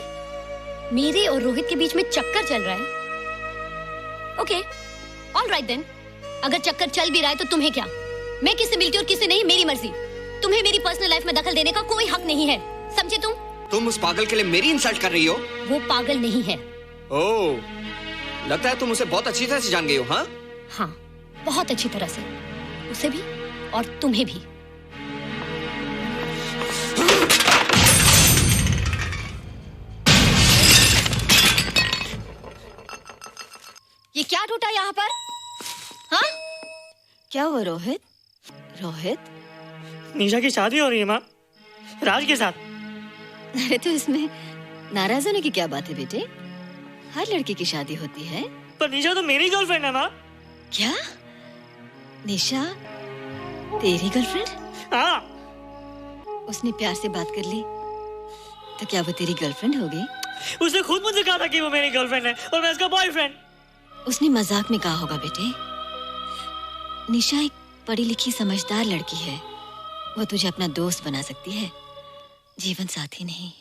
मेरे और रोहित के बीच में चक्कर चल रहा है? Okay, all right then. अगर चक्कर चल भी रहा है तो तुम्हें क्या? मैं किससे मिलती और किससे नहीं, मेरी मर्जी। तुम्हें मेरी पर्सनल लाइफ में दखल देने का कोई हक नहीं है, समझे तुम? तुम उस पागल के लिए मेरी इंसल्ट कर रही हो? वो पागल नहीं है। ओह, लगता है तुम उसे बहुत अच्छी तरह से जान गई हो। हाँ? हाँ, बहुत अच्छी तरह से, उसे भी और तुम्हें भी। ये क्या टूटा यहाँ पर? हाँ? क्या हुआ रोहित? रोहित? निशा की शादी हो रही है माँ, राज के साथ। अरे तो इसमें नाराज होने की क्या बात है बेटे? हर लड़की की शादी होती है। पर निशा तो मेरी गर्लफ्रेंड है माँ। क्या? निशा तेरी गर्लफ्रेंड? हाँ। उसने प्यार से बात कर ली तो क्या वो तेरी गर्लफ्रेंड हो गई? उसने खुद मुझे कहा था कि वो मेरी गर्लफ्रेंड है और मैं उसका बॉयफ्रेंड। उसने मजाक में कहा होगा बेटे। निशा एक पढ़ी लिखी समझदार लड़की है, वो तुझे अपना दोस्त बना सकती है। जीवन साथी नहीं।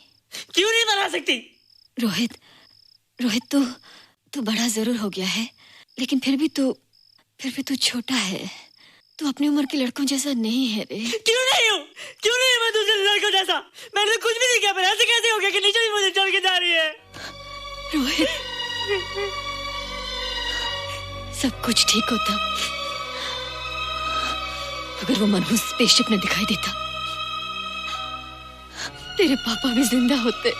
क्यों नहीं बना सकती? रोहित, तू बड़ा जरूर हो गया है, लेकिन फिर भी तू छोटा है। तू अपनी उम्र के लड़कों जैसा नहीं है रे। क्यों नहीं हूँ? मैं दूसरे लड़कों जैसा? मैंने कुछ भी नहीं किया, पर ऐसे कैसे हो गया कि निशा भी मुझे चल के जा रही है? रोहित, सब कुछ ठीक होता अगर वो मनहूस स्पेसशिप ने दिखाई देता। तेरे पापा भी जिंदा होते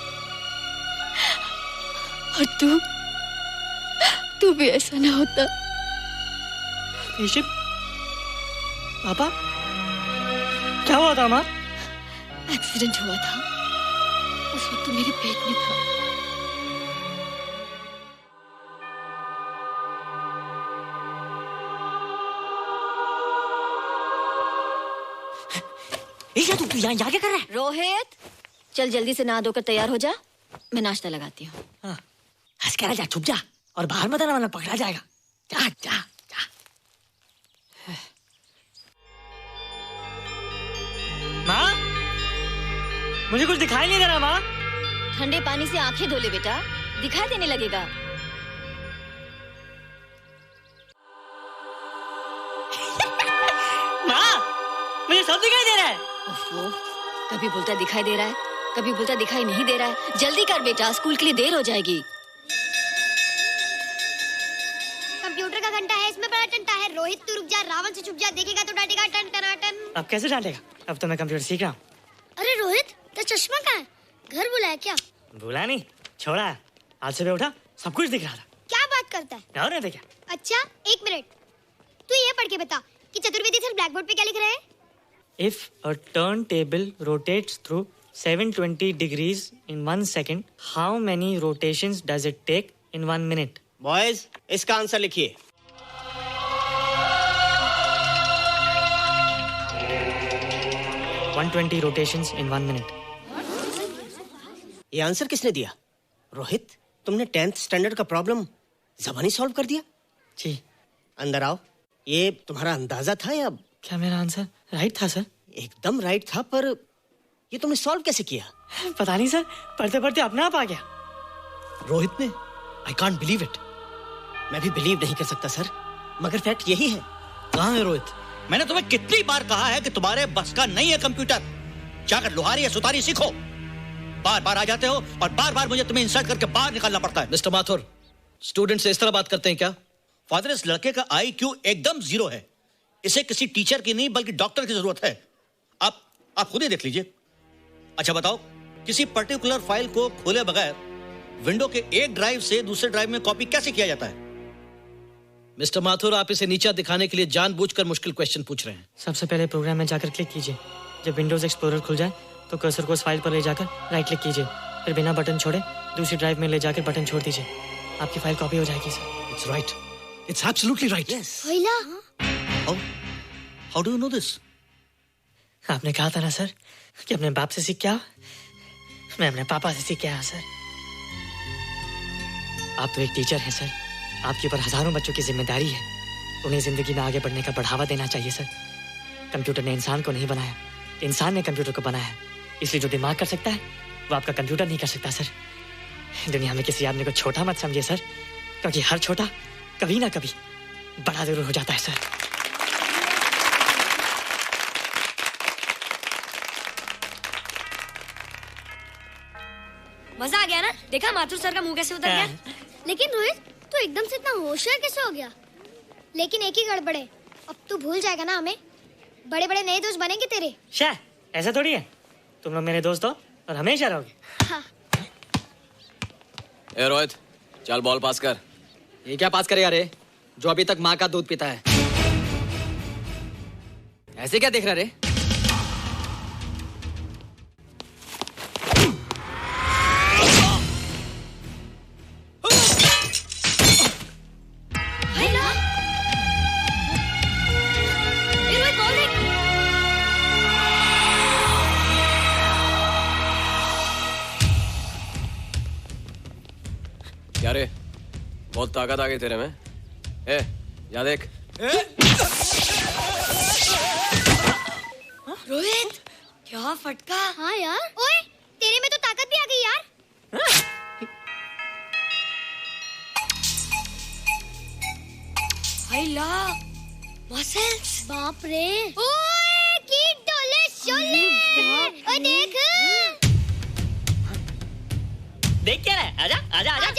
और तू भी ऐसा ना होता। स्पेसशिप? पापा? क्या हुआ था माँ? एक्सीडेंट हुआ था, उस वक्त तू मेरे पेट में था। तू यहाँ क्या कर रहा है? रोहित, चल जल्दी से नहा धोकर तैयार हो जा, मैं नाश्ता लगाती हूँ। हंस कर जा, छुप जा और बाहर मत आना वरना पकड़ा जाएगा। जा जा जा। माँ, मुझे कुछ दिखाई नहीं दे रहा माँ। ठंडे पानी से आंखें धो ले बेटा, दिखाई देने लगेगा। माँ, मुझे सब दिखाई दे रहा है। कभी बोलता दिखाई दे रहा है, कभी बोलता दिखाई नहीं दे रहा है। जल्दी कर बेटा, स्कूल के लिए देर हो जाएगी। कंप्यूटर का घंटा है, इसमें बड़ा टंटा है। रोहित तू रुक जा, रावण से छुप जा, देखेगा तो डांटेगा टन टनाटन। अब कैसे डांटेगा? अब तो मैं कंप्यूटर सीख रहा हूँ। अरे रोहित, तेरा चश्मा कहाँ है? घर बुलाया क्या? भूला नहीं, छोड़ा। आज सुबह उठा, सब कुछ दिख रहा था। क्या बात करता है? और नहीं देखा। अच्छा, एक मिनट, तू ये पढ़ के बता कि चतुर्वेदी सर ब्लैक बोर्ड पे क्या लिख रहे हैं? If a turntable rotates through 720 degrees in 1 second, how many rotations does it take in 1 minute? Boys, इसका आंसर लिखिए। $120 rotations in 1 minute. ये आंसर किसने दिया? रोहित, तुमने 10th स्टैंडर्ड का प्रॉब्लम ज़बानी सॉल्व कर दिया? जी। अंदर आओ। ये तुम्हारा अंदाजा था या? क्या मेरा आंसर राइट था सर? एकदम राइट था, पर ये तुमने सॉल्व कैसे किया? पता नहीं सर, पढ़ते पढ़ते अपने आप आ गया। रोहित ने, आई कांट बिलीव इट। मैं भी बिलीव नहीं कर सकता सर, मगर फैक्ट यही है। कहाँ है रोहित? मैंने तुम्हें कितनी बार कहा है कि तुम्हारे बस का नहीं है कंप्यूटर। जाकर लोहारी या सुतारी सीखो। बार बार आ जाते हो और बार बार मुझे तुम्हें इंसल्ट करके बाहर निकालना पड़ता है। मिस्टर माथुर, स्टूडेंट से इस तरह बात करते हैं क्या? फादर, इस लड़के का IQ एकदम 0 है। इसे किसी टीचर की नहीं बल्कि डॉक्टर की जरूरत है। आप खुद ही देख लीजिए। अच्छा बताओ, किसी पर्टिकुलर फाइल को खोले बगैर विंडो के एक ड्राइव से दूसरे ड्राइव में कॉपी कैसे किया जाता है? मिस्टर माथुर, आप इसे नीचा दिखाने के लिए जानबूझकर मुश्किल क्वेश्चन पूछ रहे हैं। सबसे पहले प्रोग्राम में जाकर क्लिक कीजिए। जब विंडोज एक्सप्लोरर खुल जाए तो कर्सर को उस फाइल पर ले जाकर राइट क्लिक कीजिए, फिर बिना बटन छोड़े दूसरी ड्राइव में ले जाकर बटन छोड़ दीजिए। आपकी फाइल कॉपी हो जाएगी sir. It's right, it's absolutely right. How do you know this? आपने कहा था ना सर कि अपने बाप से सीख के आओ। मैं अपने पापा से सीख के आया सर। आप तो एक टीचर हैं सर, आपके ऊपर हजारों बच्चों की जिम्मेदारी है। उन्हें जिंदगी में आगे बढ़ने का बढ़ावा देना चाहिए सर। कंप्यूटर ने इंसान को नहीं बनाया, इंसान ने कंप्यूटर को बनाया। इसलिए जो दिमाग कर सकता है वो आपका कंप्यूटर नहीं कर सकता सर। दुनिया में किसी आदमी को छोटा मत समझिए सर, क्योंकि हर छोटा कभी ना कभी बड़ा जरूर हो जाता है सर। मजा आ गया ना? देखा माथुर सर का मुंह कैसे उतर गया? लेकिन रोहित, तू एकदम से इतना होशियार कैसे हो गया? लेकिन एक ही गड़बड़ है, अब तू भूल जाएगा ना हमें। बड़े बड़े नए दोस्त बनेंगे तेरे। शाह, ऐसा थोड़ी है। तुम लोग मेरे दोस्त हो और हमेशा रहोगे। हाँ। ए रोहित, चल बॉल पास कर। ये क्या पास करेगा रे, जो अभी तक माँ का दूध पीता है? ऐसे क्या देख रहा रे? क्या रे, बहुत ताकत आ गई तेरे में। ए, या देख। रोहित, क्या फटका? हाँ यार। ओए, तेरे में तो ताकत भी आ गई यार। हाय ला, मसल्स। बाप रे। ओए, कीट डोले शोले। ओए देख। देख क्या है? आजा आजा आजा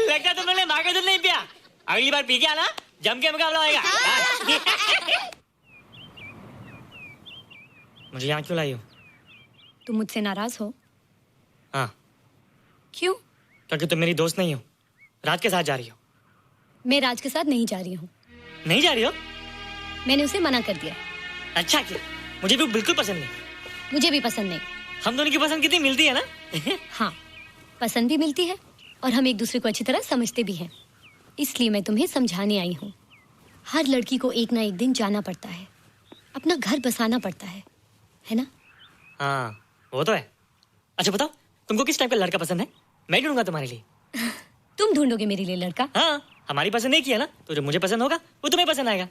लगता तुम लोग ने माँ का दूध नहीं पिया। अगली बार पी के आना, जम के मुकाबला होएगा। मुझे यहाँ क्यों लाई हो? तुम मुझसे नाराज हो? हाँ। क्यों? क्योंकि तुम मेरी दोस्त नहीं हो, राज के साथ जा रही हो। मैं राज के साथ नहीं जा रही हूँ। नहीं जा रही हो? मैंने उसे मना कर दिया। अच्छा किया, मुझे भी बिल्कुल पसंद नहीं। मुझे भी पसंद नहीं। हम दोनों की पसंद कितनी मिलती है ना? हाँ, पसंद भी मिलती है और हम एक दूसरे को अच्छी तरह समझते भी हैं। इसलिए मैं तुम्हें समझाने आई हूँ। हर लड़की को एक ना एक दिन जाना पड़ता है, अपना घर बसाना पड़ता है ना? हाँ, वो तो है। अच्छा बताओ, तुमको किस टाइप का लड़का पसंद है? मैं ढूंढूंगा तुम्हारे लिए। तुम ढूंढोगे मेरे लिए लड़का? हाँ, हमारी पसंद एक ही है ना, तो जो मुझे पसंद होगा वो तुम्हें पसंद आएगा।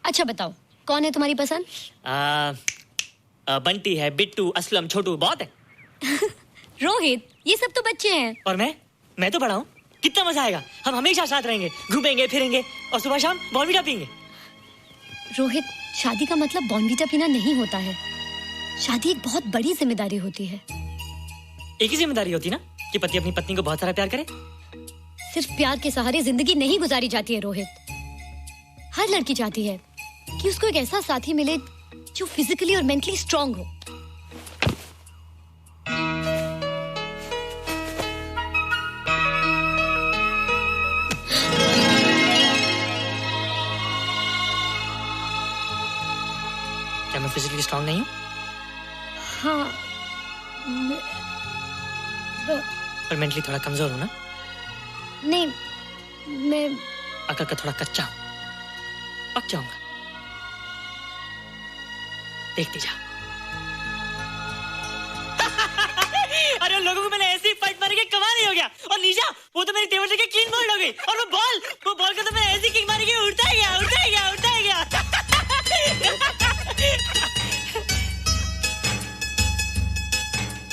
अच्छा बताओ, कौन है तुम्हारी पसंद? बंटी है, बिट्टू, असलम, छोटू, बहुत है। रोहित, ये सब तो बच्चे हैं। और मैं तो बड़ा हूँ। कितना मजा आएगा, हम हमेशा साथ रहेंगे, घूमेंगे फिरेंगे और सुबह शाम बॉर्नवीटा पीएंगे। रोहित, शादी का मतलब बॉर्नवीटा पीना नहीं होता है। शादी एक बहुत बड़ी जिम्मेदारी होती है। एक ही जिम्मेदारी होती ना कि पति अपनी पत्नी को बहुत सारा प्यार करे। सिर्फ प्यार के सहारे जिंदगी नहीं गुजारी जाती है रोहित। हर लड़की चाहती है कि उसको एक ऐसा साथी मिले जो फिजिकली और मेंटली स्ट्रांग हो। क्या मैं फिजिकली स्ट्रांग नहीं हूँ? हाँ, पर मेंटली थोड़ा कमजोर हूँ ना? नहीं, मैं अकल का थोड़ा कच्चा हूँ, पक जाऊंगा। देखती जा। अरे उन लोगों को मैंने ऐसी फाइट मारी कि कमाल ही हो गया। और निशा, वो तो मेरी टेबल से क्लीन बोल्ड हो गई। और वो बॉल को तो मैंने ऐसी किक मारी कि उड़ता ही गया।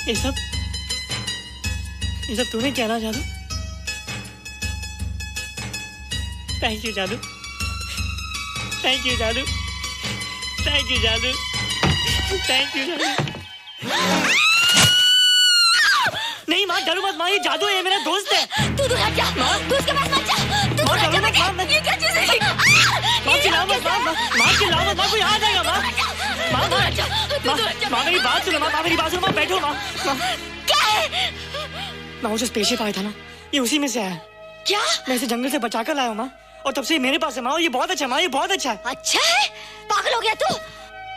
ये सब तूने क्या ना जादू? थैंक यू जादू। थैंक यू जादू। थैंक यू जादू। थैंक यू जादू। नहीं माँ, डरो मत माँ, ये जादू है, मेरा दोस्त है। तू दूर हट जा, तू उसके पास मत जा। तू दूर हट जा, ये क्या चीज़ है? माँ चिल्लाओ मत, माँ चिल्लाओ मत, माँ कोई आ जाएगा माँ। माँ मेरी बात सुनो, माँ मेरी बात सुनो, माँ बैठो माँ। क्या है? माँ वो जो स्पेसशिप आया था ना, ये उसी में से आया। क्या? मैं इसे जंगल से बचा कर लाया हूँ माँ, और तब से मेरे पास है माँ। ये बहुत अच्छा है माँ, ये बहुत अच्छा है। अच्छा है? पागल हो गया तू?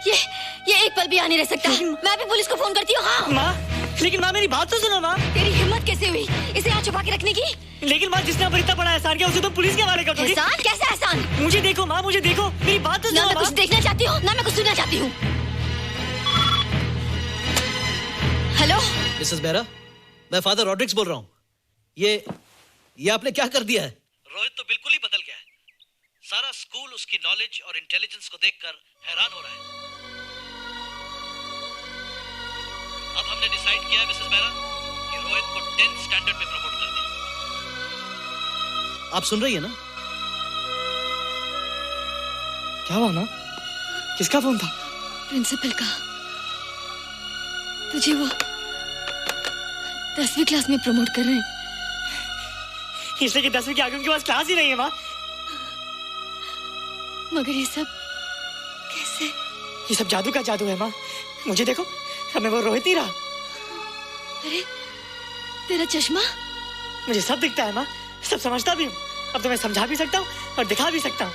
ये एक पल भी यहाँ नहीं रह सकता। मैं भी पुलिस को फोन करती हूँ। हाँ माँ, लेकिन माँ मेरी बात तो सुनो माँ। तेरी हिम्मत कैसे हुई इसे यहाँ छुपा के रखने की? लेकिन माँ, जिसने पर इतना बड़ा एहसान किया उसे तो पुलिस के हवाले कर दोगी। एहसान? कैसा एहसान? मुझे देखो माँ, मुझे देखो, मेरी बात तो सुनो। ना मैं कुछ देखना चाहती हूँ, ना मैं कुछ सुनना चाहती हूँ। हेलो मिसेस बेरा, मैं फादर रॉड्रिक्स बोल रहा हूँ। ये आपने क्या कर दिया है? रोहित तो बिल्कुल ही बदल गया है। सारा स्कूल उसकी नॉलेज और इंटेलिजेंस को देखकर हैरान हो रहा है। अब हमने डिसाइड किया है मिसेस बेरा कि रोहित को 10th स्टैंडर्ड में प्रमोट कर दें। आप सुन रही है ना? क्या हुआ माँ? किसका फोन था? प्रिंसिपल का। तुझे वो 10वीं क्लास में प्रमोट कर रहे हैं। इसलिए कि 10वीं के आगे उनके पास क्लास ही नहीं है माँ। मगर ये सब कैसे? ये सब जादू का जादू है माँ। मुझे देखो, अब मैं वो रोहित नहीं रहा। अरे तेरा चश्मा? मुझे सब दिखता है माँ, सब समझता भी हूँ। अब तो मैं समझा भी सकता हूँ और दिखा भी सकता हूँ।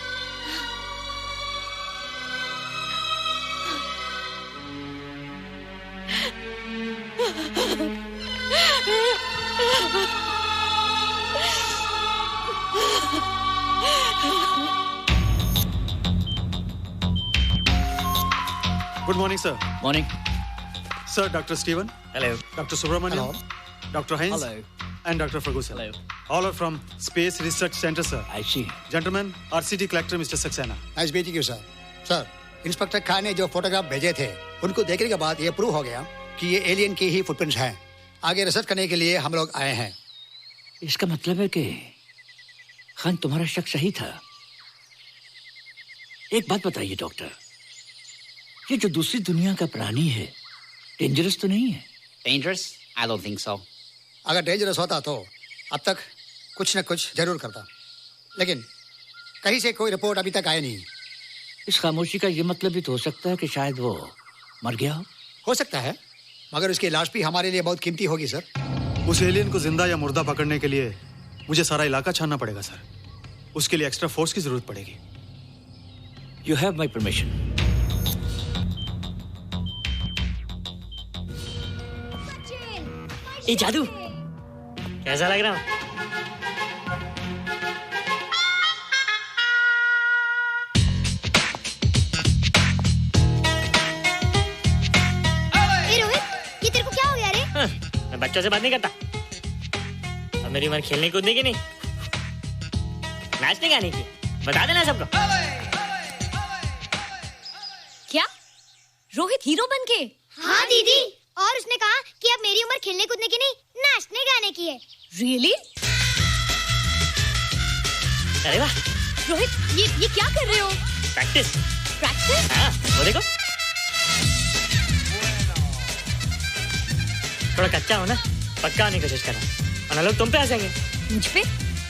Good morning, sir. Morning. Sir, Dr. Steven. Hello. Dr. Subramaniam. Hello. Dr. Hines. Hello. And Dr. Ferguson. Hello. All are from Space Research Center, sir. I see. Gentlemen, RCT collector Mr. Saxena. Nice meeting you sir. Sir, inspector Khan ने जो photograph भेजे थे उनको देखने के बाद ये prove हो गया कि ये एलियन की ही फुटप्रिंट्स हैं। आगे रिसर्च करने के लिए हम लोग आए हैं। इसका मतलब है कि खान तुम्हारा शक सही था। एक बात बताइए डॉक्टर, ये जो दूसरी दुनिया का प्राणी है डेंजरस तो नहीं है? Dangerous? I don't think so. अगर डेंजरस होता तो अब तक कुछ न कुछ जरूर करता, लेकिन कहीं से कोई रिपोर्ट अभी तक आई नहीं। इस खामोशी का ये मतलब भी तो हो सकता है कि शायद वो मर गया हो सकता है, मगर उसकी लाश भी हमारे लिए बहुत कीमती होगी सर। उस एलियन को जिंदा या मुर्दा पकड़ने के लिए मुझे सारा इलाका छानना पड़ेगा सर। उसके लिए एक्स्ट्रा फोर्स की जरूरत पड़ेगी। You have my permission. ये जादू कैसा लग रहा हूँ? ये तेरे को क्या हो गया रे? मैं बच्चों से बात नहीं करता। अब मेरी उम्र खेलने कूदने की नहीं, नाचने गाने की। बता देना सबको। क्या रोहित हीरो बन के? हाँ दीदी, और उसने कहा कि अब मेरी उम्र खेलने कूदने की नहीं, नाचने गाने की है। Really? अरे वाह रोहित, ये क्या कर रहे हो? प्रैक्टिस। प्रैक्टिस? हाँ, वो देखो थोड़ा कच्चा हो ना, पक्का होने की कोशिश करना, वरना लोग तुम पे हंसेंगे। मुझ पे?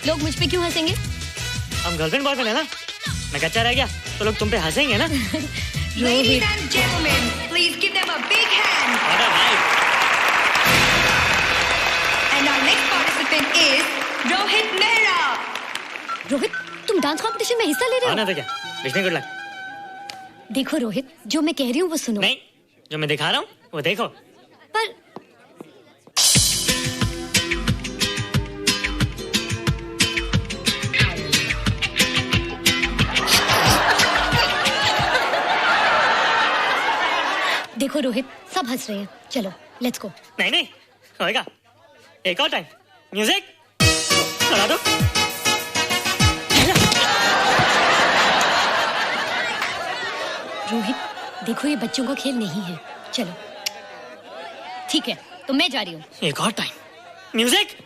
लोग मुझ पे क्यों हंसेंगे? हम गर्लफ्रेंड बॉयफ्रेंड है ना, मैं कच्चा रह गया तो लोग तुम पे हंसेंगे ना। Ladies and gentlemen, please give them a big hand. What a vibe. And our next participant is Rohit Mehra. Rohit, तुम डांस कंपटीशन में हिस्सा ले रहे हो? ना तो क्या, विश मी गुड लक। देखो रोहित, जो मैं कह रही हूँ वो सुनो। नहीं, जो मैं दिखा रहा हूँ वो देखो। पर देखो रोहित, सब हंस रहे हैं। चलो लेट्स गो। नहीं नहीं होएगा, एक और टाइम। म्यूजिक चला दो। रोहित देखो, ये बच्चों का खेल नहीं है। चलो ठीक है, तो मैं जा रही हूँ। एक और time. Music.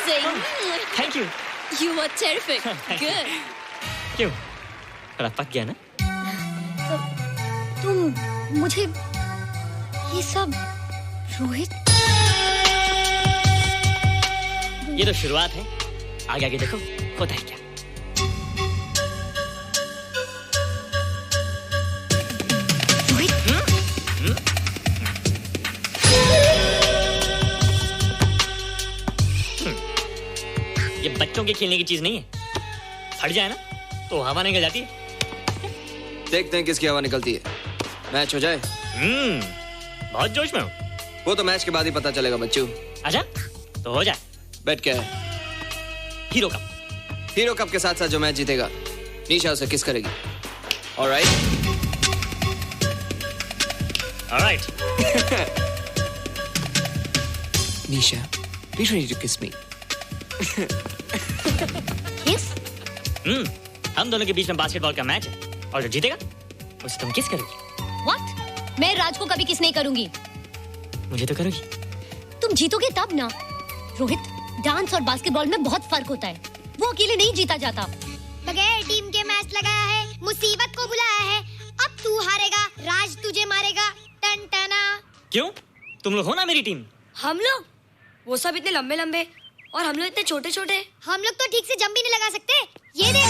Amazing. Thank you. You are terrific. Good. क्यों? थोड़ा पक गया ना? तुम मुझे ये सब रोहित, ये तो शुरुआत है, आगे आगे देखो होता है क्या। ये बच्चों के खेलने की चीज नहीं है, फट जाए ना तो हवा निकल जाती है। देखते हैं किसकी हवा निकलती है। मैच हो जाए। बहुत जोश में हूँ। वो तो मैच के बाद ही पता चलेगा बच्चू। अच्छा तो हो जाए। बेट क्या है? Hero cup. हीरो कप के साथ साथ जो मैच जीतेगा निशा उसे किस करेगी। Alright? Alright. Nisha, be ready to kiss me. किस? हम दोनों के बीच में बास्केटबॉल का मैच है और जो जीतेगा उसे तुम किस करोगी। व्हाट? मैं राज को कभी किस नहीं करूंगी। मुझे तो करोगी। तुम जीतोगे तब ना। रोहित, डांस और बास्केटबॉल में बहुत फर्क होता है, वो अकेले नहीं जीता जाता। बगैर टीम के मैच लगाया है, मुसीबत को बुलाया है। अब तू हारेगा, राज तुझे मारेगा। टन टना। क्यों? तुम लोग हो ना मेरी टीम। हम लोग? वो सब इतने लंबे लंबे और हम लोग इतने छोटे छोटे। हम लोग तो ठीक से जंप भी नहीं लगा सकते। ये देख।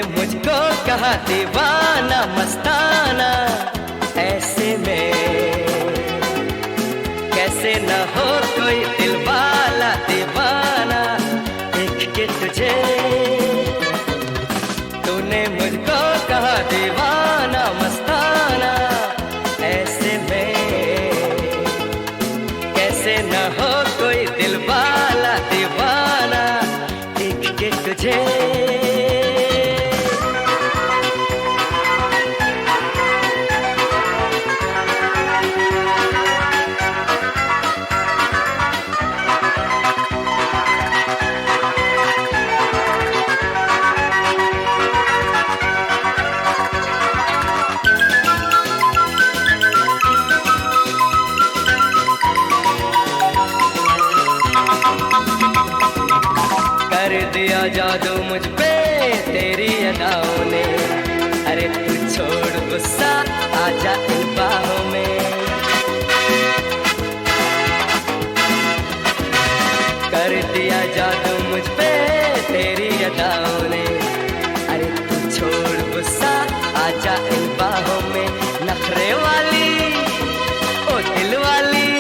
तूने मुझको कहा दीवाना मस्ताना, ऐसे में कैसे न हो कोई दिल वाला दीवाना देख के तुझे। तूने मुझको कहा दीवाना मस्ताना, ऐसे में कैसे न हो कोई दिल वाला दीवाना देख के तुझे। कर दिया जादू मुझ पे तेरी अदाओं ने, अरे तू छोड़ गुस्सा आजा इन बाहों में। कर दिया जादू मुझ पे तेरी अदाओं ने, अरे तू छोड़ गुस्सा आजा इन बाहों में। नखरे वाली ओ दिल वाली,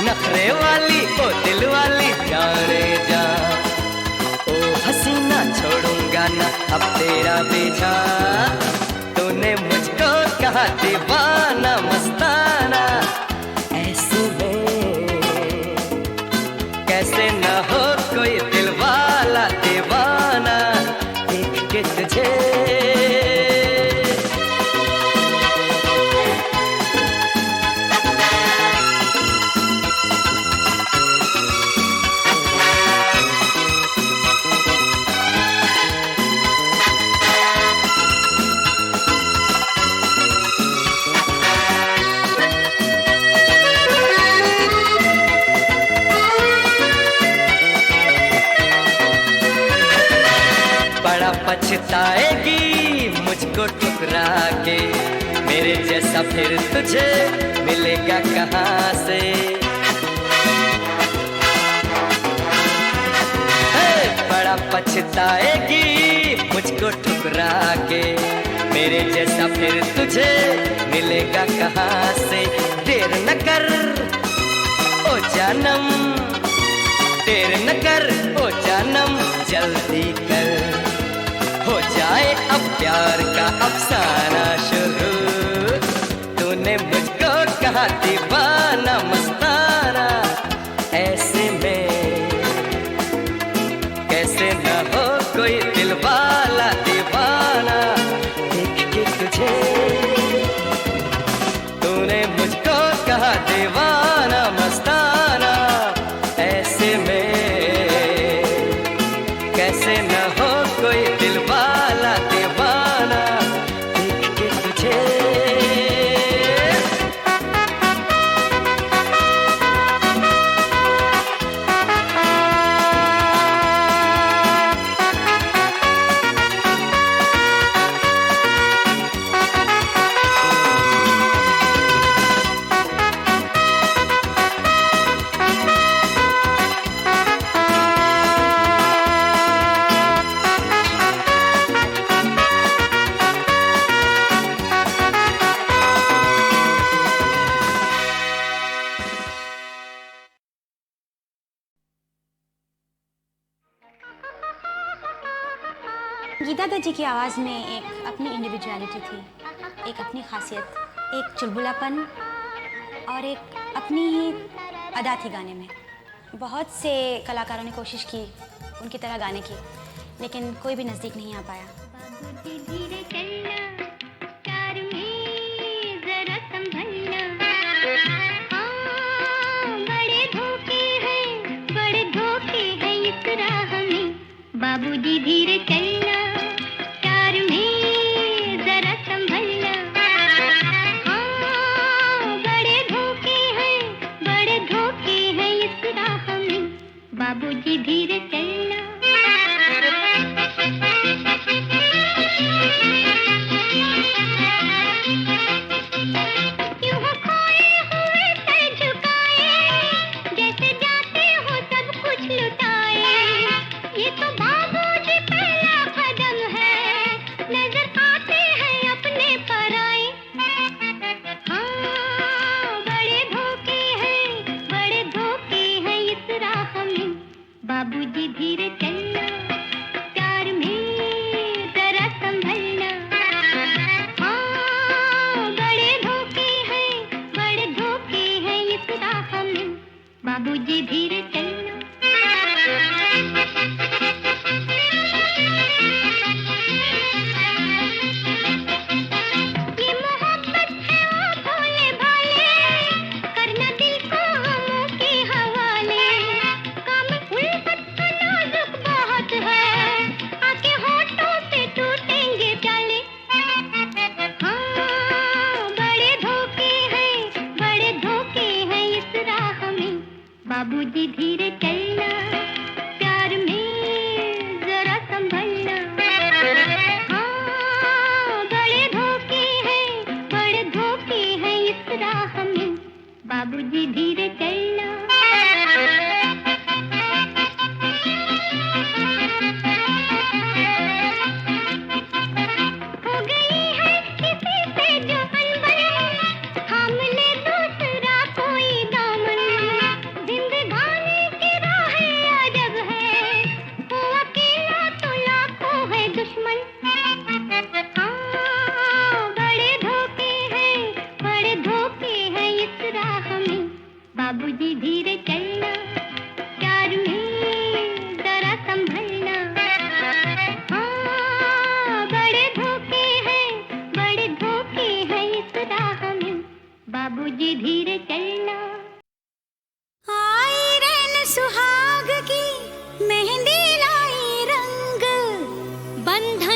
नखरे वाली ओ दिल वाली जाने जा, हसीना छोड़ूंगा ना अब तेरा पीछा। तूने मुझको कहा दीवाना मस्ताना, ऐसे में कैसे न हो कोई दिल वाला दीवाना देख के तुझे। बड़ा पछताएगी मुझको ठुकरा के, मेरे जैसा फिर तुझे मिलेगा कहाँ से। बड़ा पछताएगी मुझको ठुकरा के, मेरे जैसा फिर तुझे मिलेगा कहाँ से। देर न कर ओ जानम, देर न कर ओ जानम, जल्दी कर हो जाए अब प्यार का अफसाना शुरू। तूने मुझको कहा दीवाना मस्ताना, ऐसे में कैसे न हो कोई दिल वाला दीवाना देख के तुझे। तूने मुझको कहा दीवाना मस्ताना, ऐसे में कैसे न हो कोई दिल वाला दीवाना देख के तुझे। गीता दत्त जी की आवाज़ में एक अपनी इंडिविजुअलिटी थी, एक अपनी खासियत, एक चुलबुलापन और एक अपनी ही अदा थी गाने में। बहुत से कलाकारों ने कोशिश की उनकी तरह गाने की, लेकिन कोई भी नज़दीक नहीं आ पाया। बाबूजी धीरे चलना, प्यार में जरा संभलना। हाँ, बड़े धोखे हैं इस राह में। बाबूजी धीरे चलना। यूं खोए हुए सर झुकाए, जैसे जाते हो सब कुछ लुटाए। ये तो बाबूजी पहला कदम है,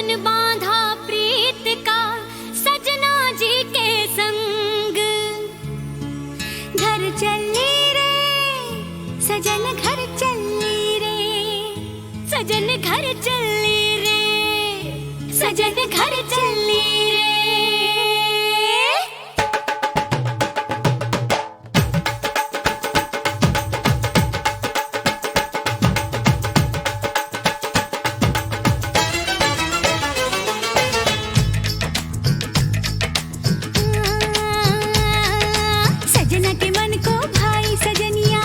मन बांधा प्रीत का सजना जी के संग। घर चली रे सजन घर चली रे, सजन घर चली रे, सजन घर चली रे। सजना के मन को भाई सजनिया,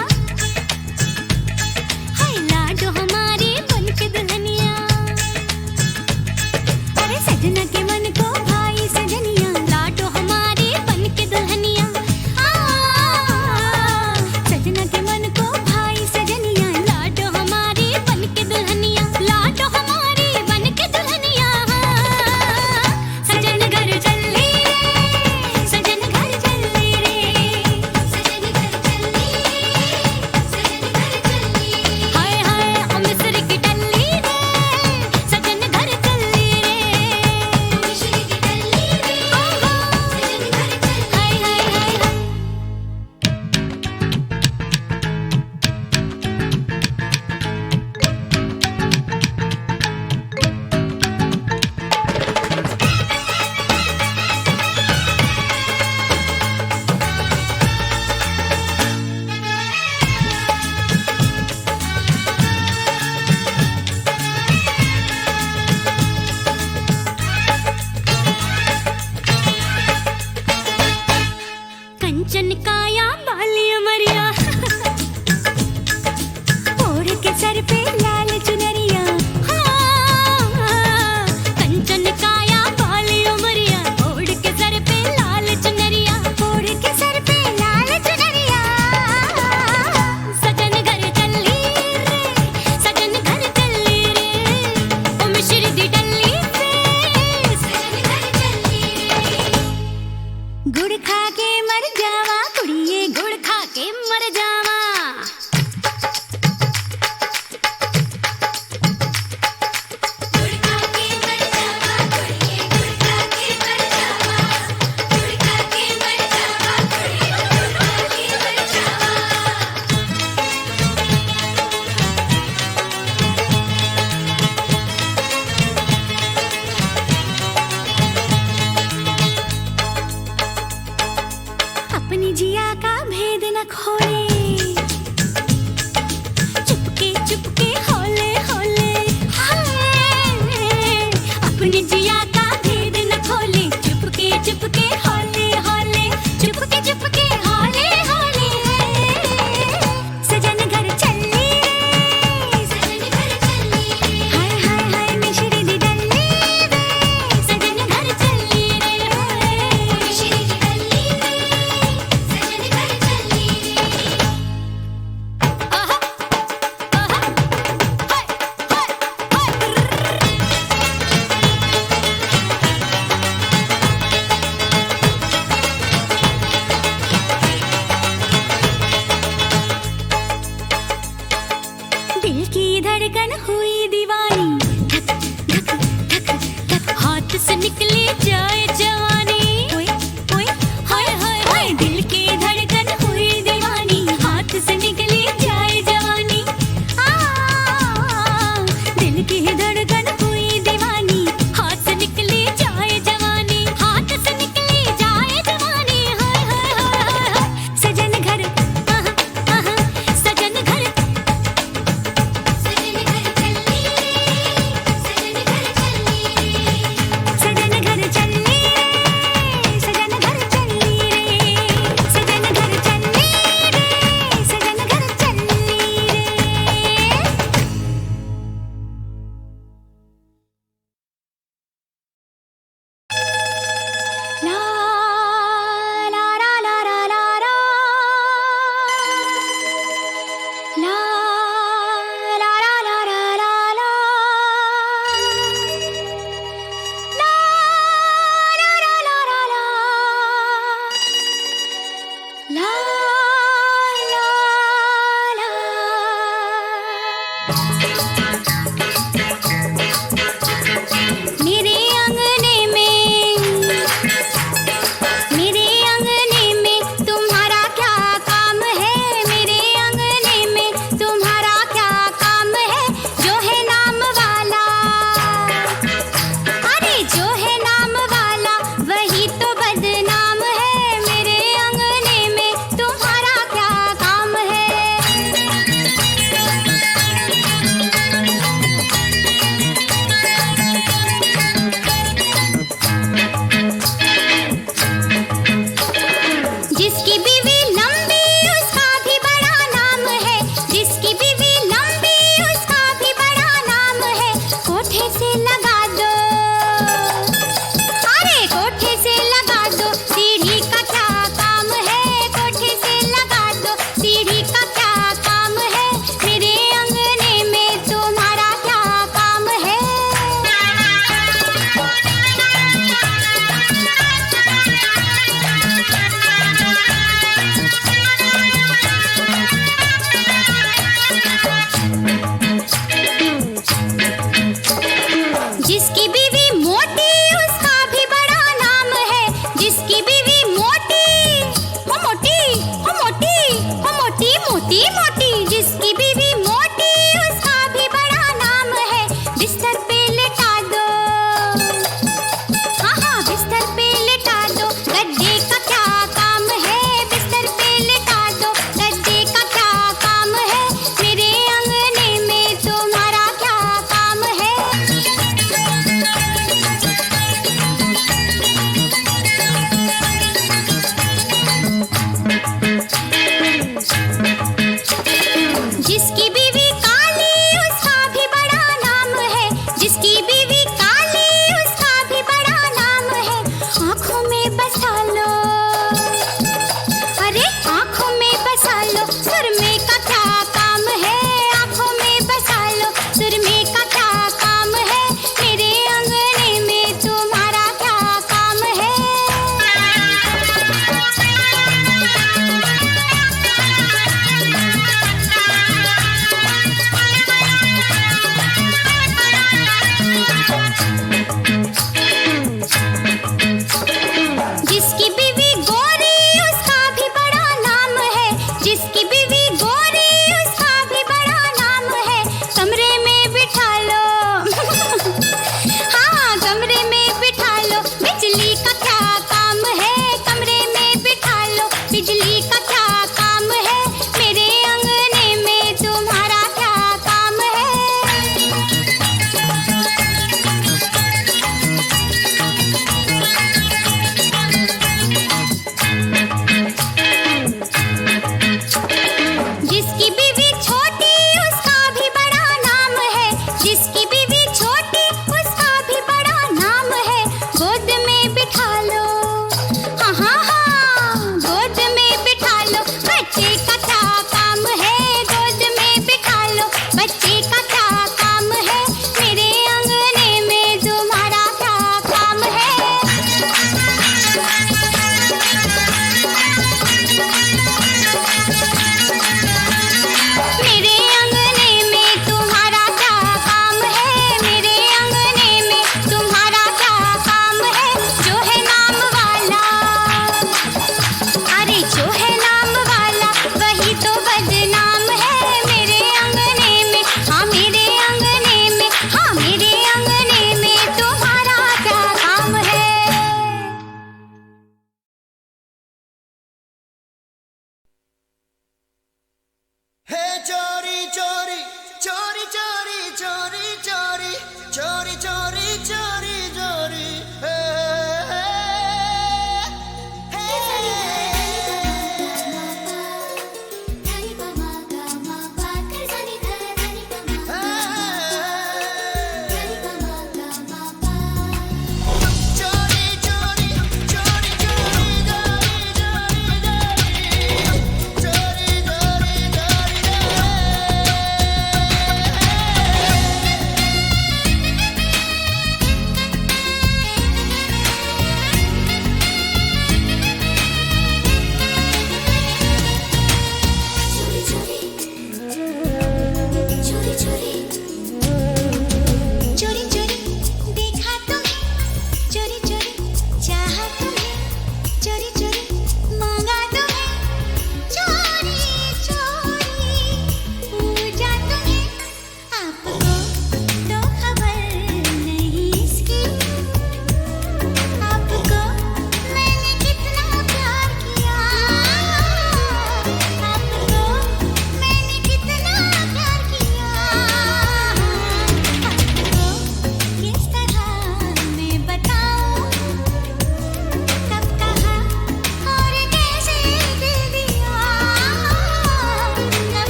हाय लाडो हमारे बन के दुल्हनिया। अरे सजना के मन को भाई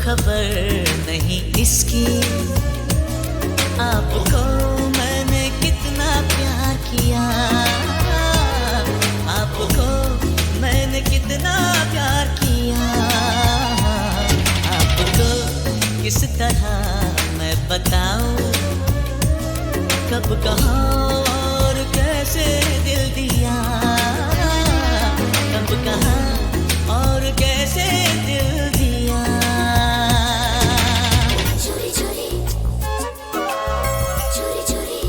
खबर नहीं इसकी, आपको मैंने कितना प्यार किया, आपको मैंने कितना प्यार किया, आपको किस तरह मैं बताऊं, कब कहाँ और कैसे दिल दिया, कब कहाँ और कैसे दिल दिया। चोरी चोरी चोरी चोरी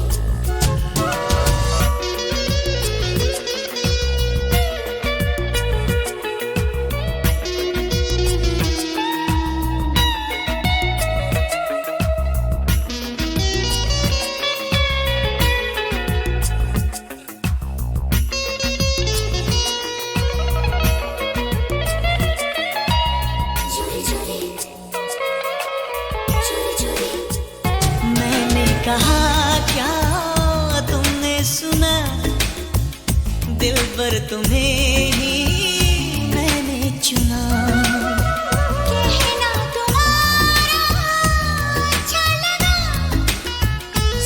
कहा क्या तुमने सुना, दिलबर तुम्हें ही मैंने चुना, कहना तुम्हारा अच्छा लगा,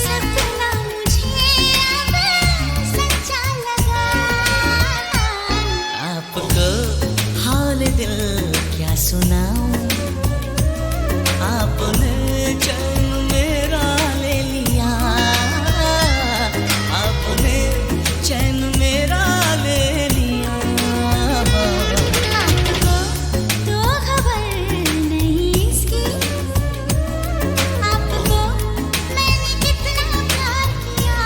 सपना मुझे अब सच्चा लगा, आपको हाल दिल क्या सुनाऊं, आपने चैन मेरा ले लिया, आपने चैन मेरा ले लिया, आपको तो खबर नहीं इसकी, आपको मैंने कितना प्यार किया,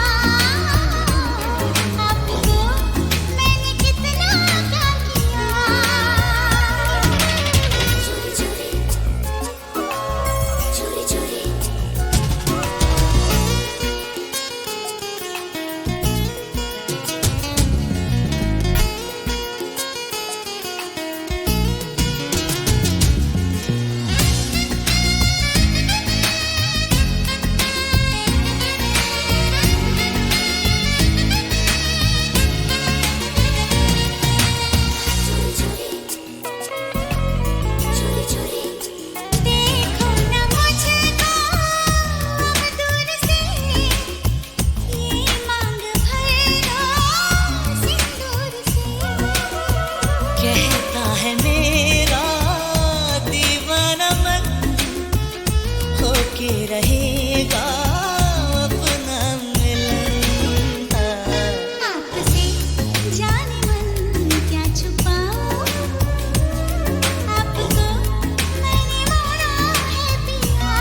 आपको मैंने कितना प्यार किया। चोरी चोरी चोरी देखो न मुझको अब दूर से, ये मांग भर लो सिंदूर से, कहता है मेरा दीवाना मन, होके रहेगा अपना मिलन, आपसे जाने मन क्या छुपाऊं, आपको मैंने माना है पिया,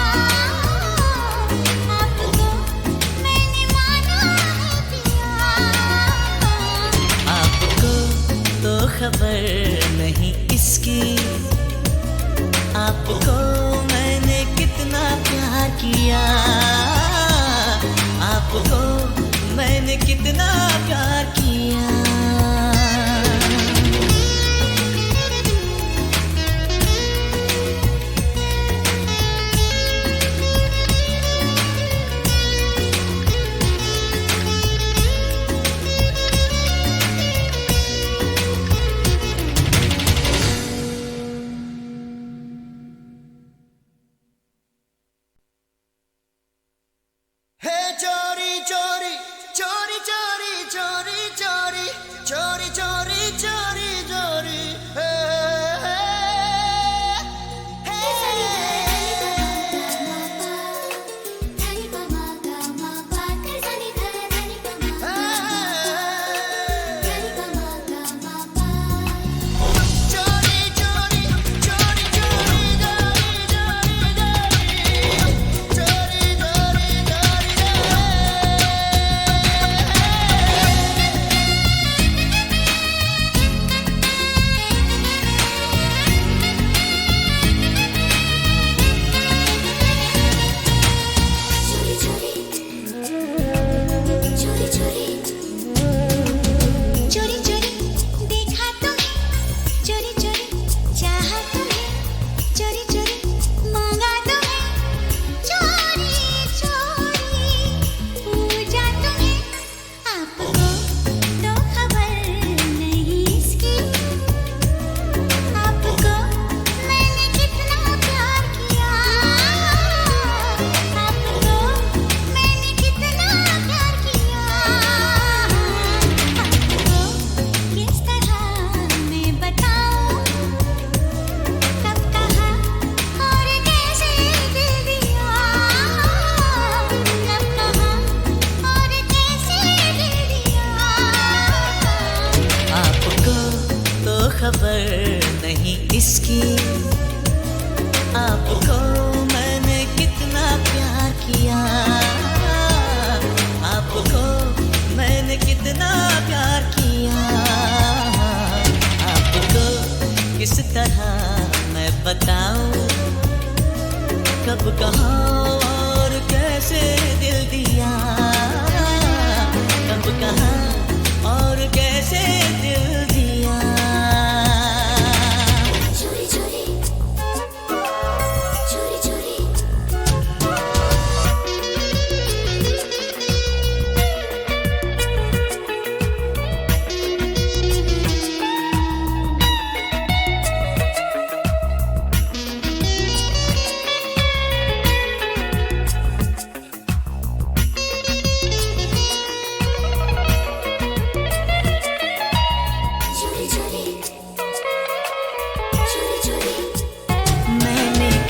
आपको मैंने माना है पिया, आपको तो खबर नहीं इसकी, आपको मैंने कितना प्यार किया, आपको मैंने कितना प्यार किया। हे चोरी चोरी चोरी चोरी तरह मैं बताऊं कब कहाँ और कैसे दिल दिया, कब कहाँ और कैसे दिल दिया। चोरी चोरी चोरी चोरी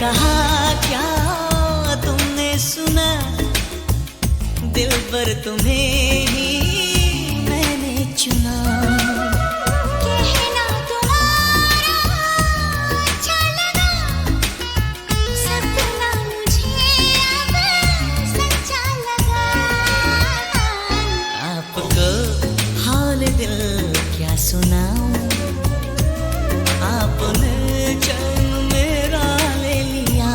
कहा क्या तुमने सुना, दिल पर तुम्हें ही मैंने चुना। कहना तुम्हारा अच्छा लगा, सपना मुझे अब सच्चा लगा। आपको हाल दिल क्या सुनाऊं, आपने चैन मेरा ले लिया,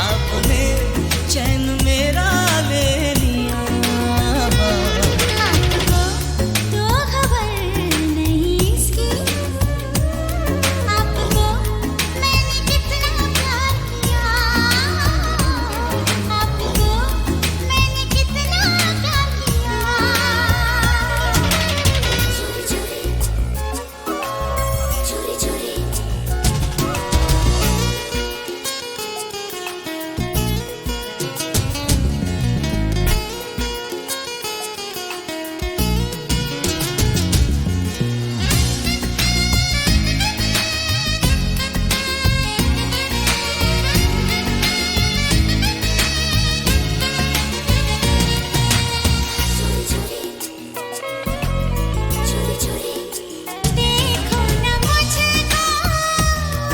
आपने चैन मेरा ले लिया। आपको तो खबर नहीं इसकी, आपको मैंने कितना प्यार किया, आपको मैंने कितना प्यार किया। चोरी चोरी चोरी चोरी देखो न मुझको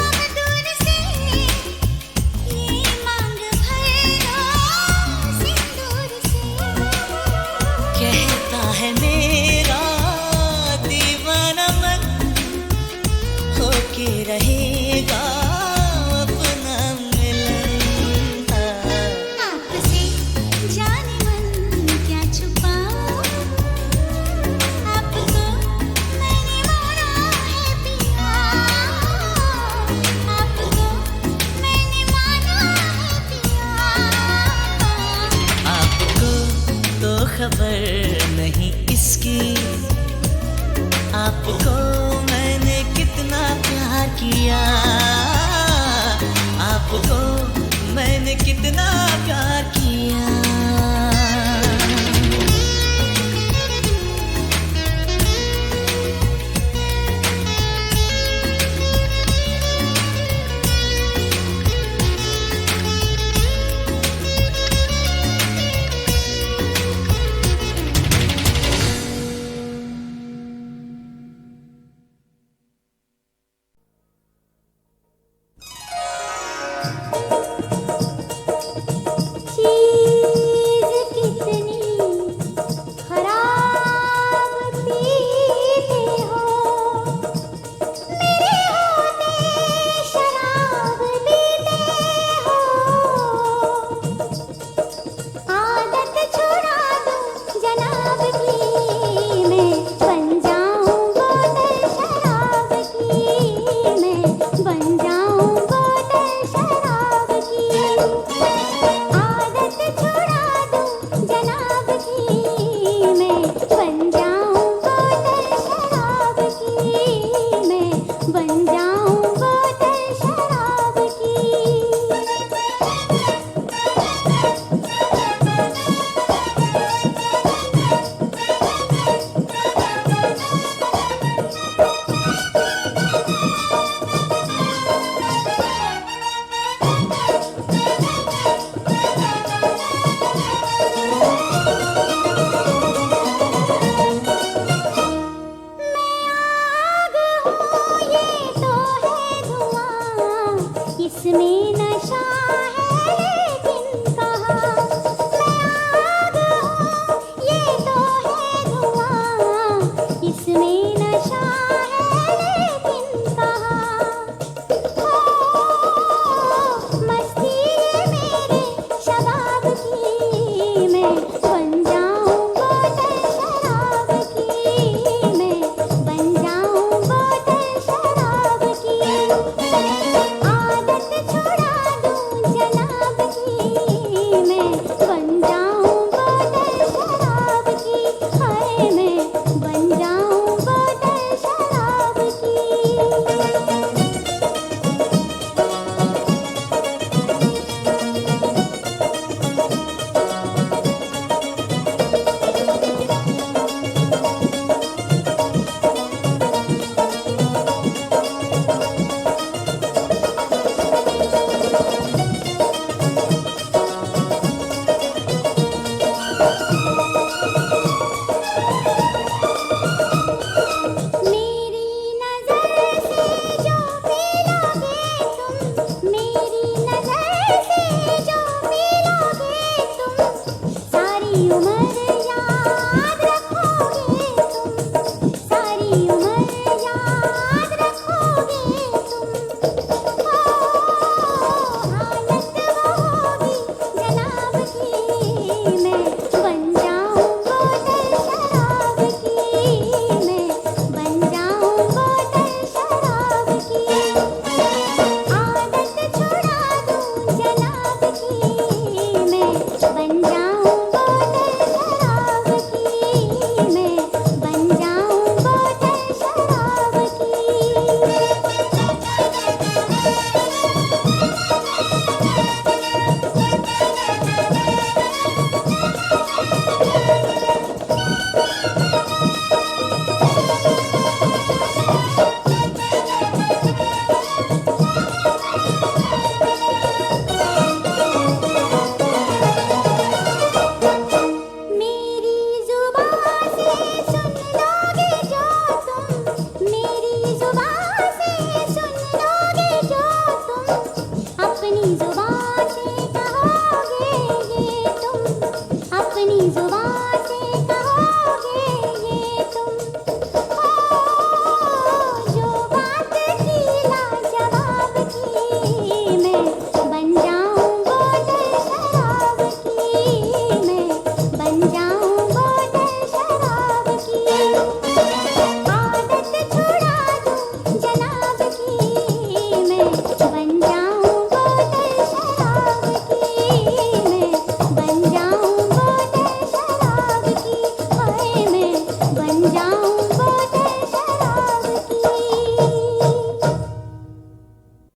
अब दूर से, ये मांग भर लो सिंदूर से। कहता है मेरा दीवाना मन, होके रहेगा अपना मिलन। आपसे जाने मन क्या छुपाऊं, आपको मैंने माना है पिया, आपको मैंने माना है पिया। आपको तो खबर नहीं इसकी, आपको मैंने कितना प्यार किया, आपको मैंने कितना प्यार किया। इसमें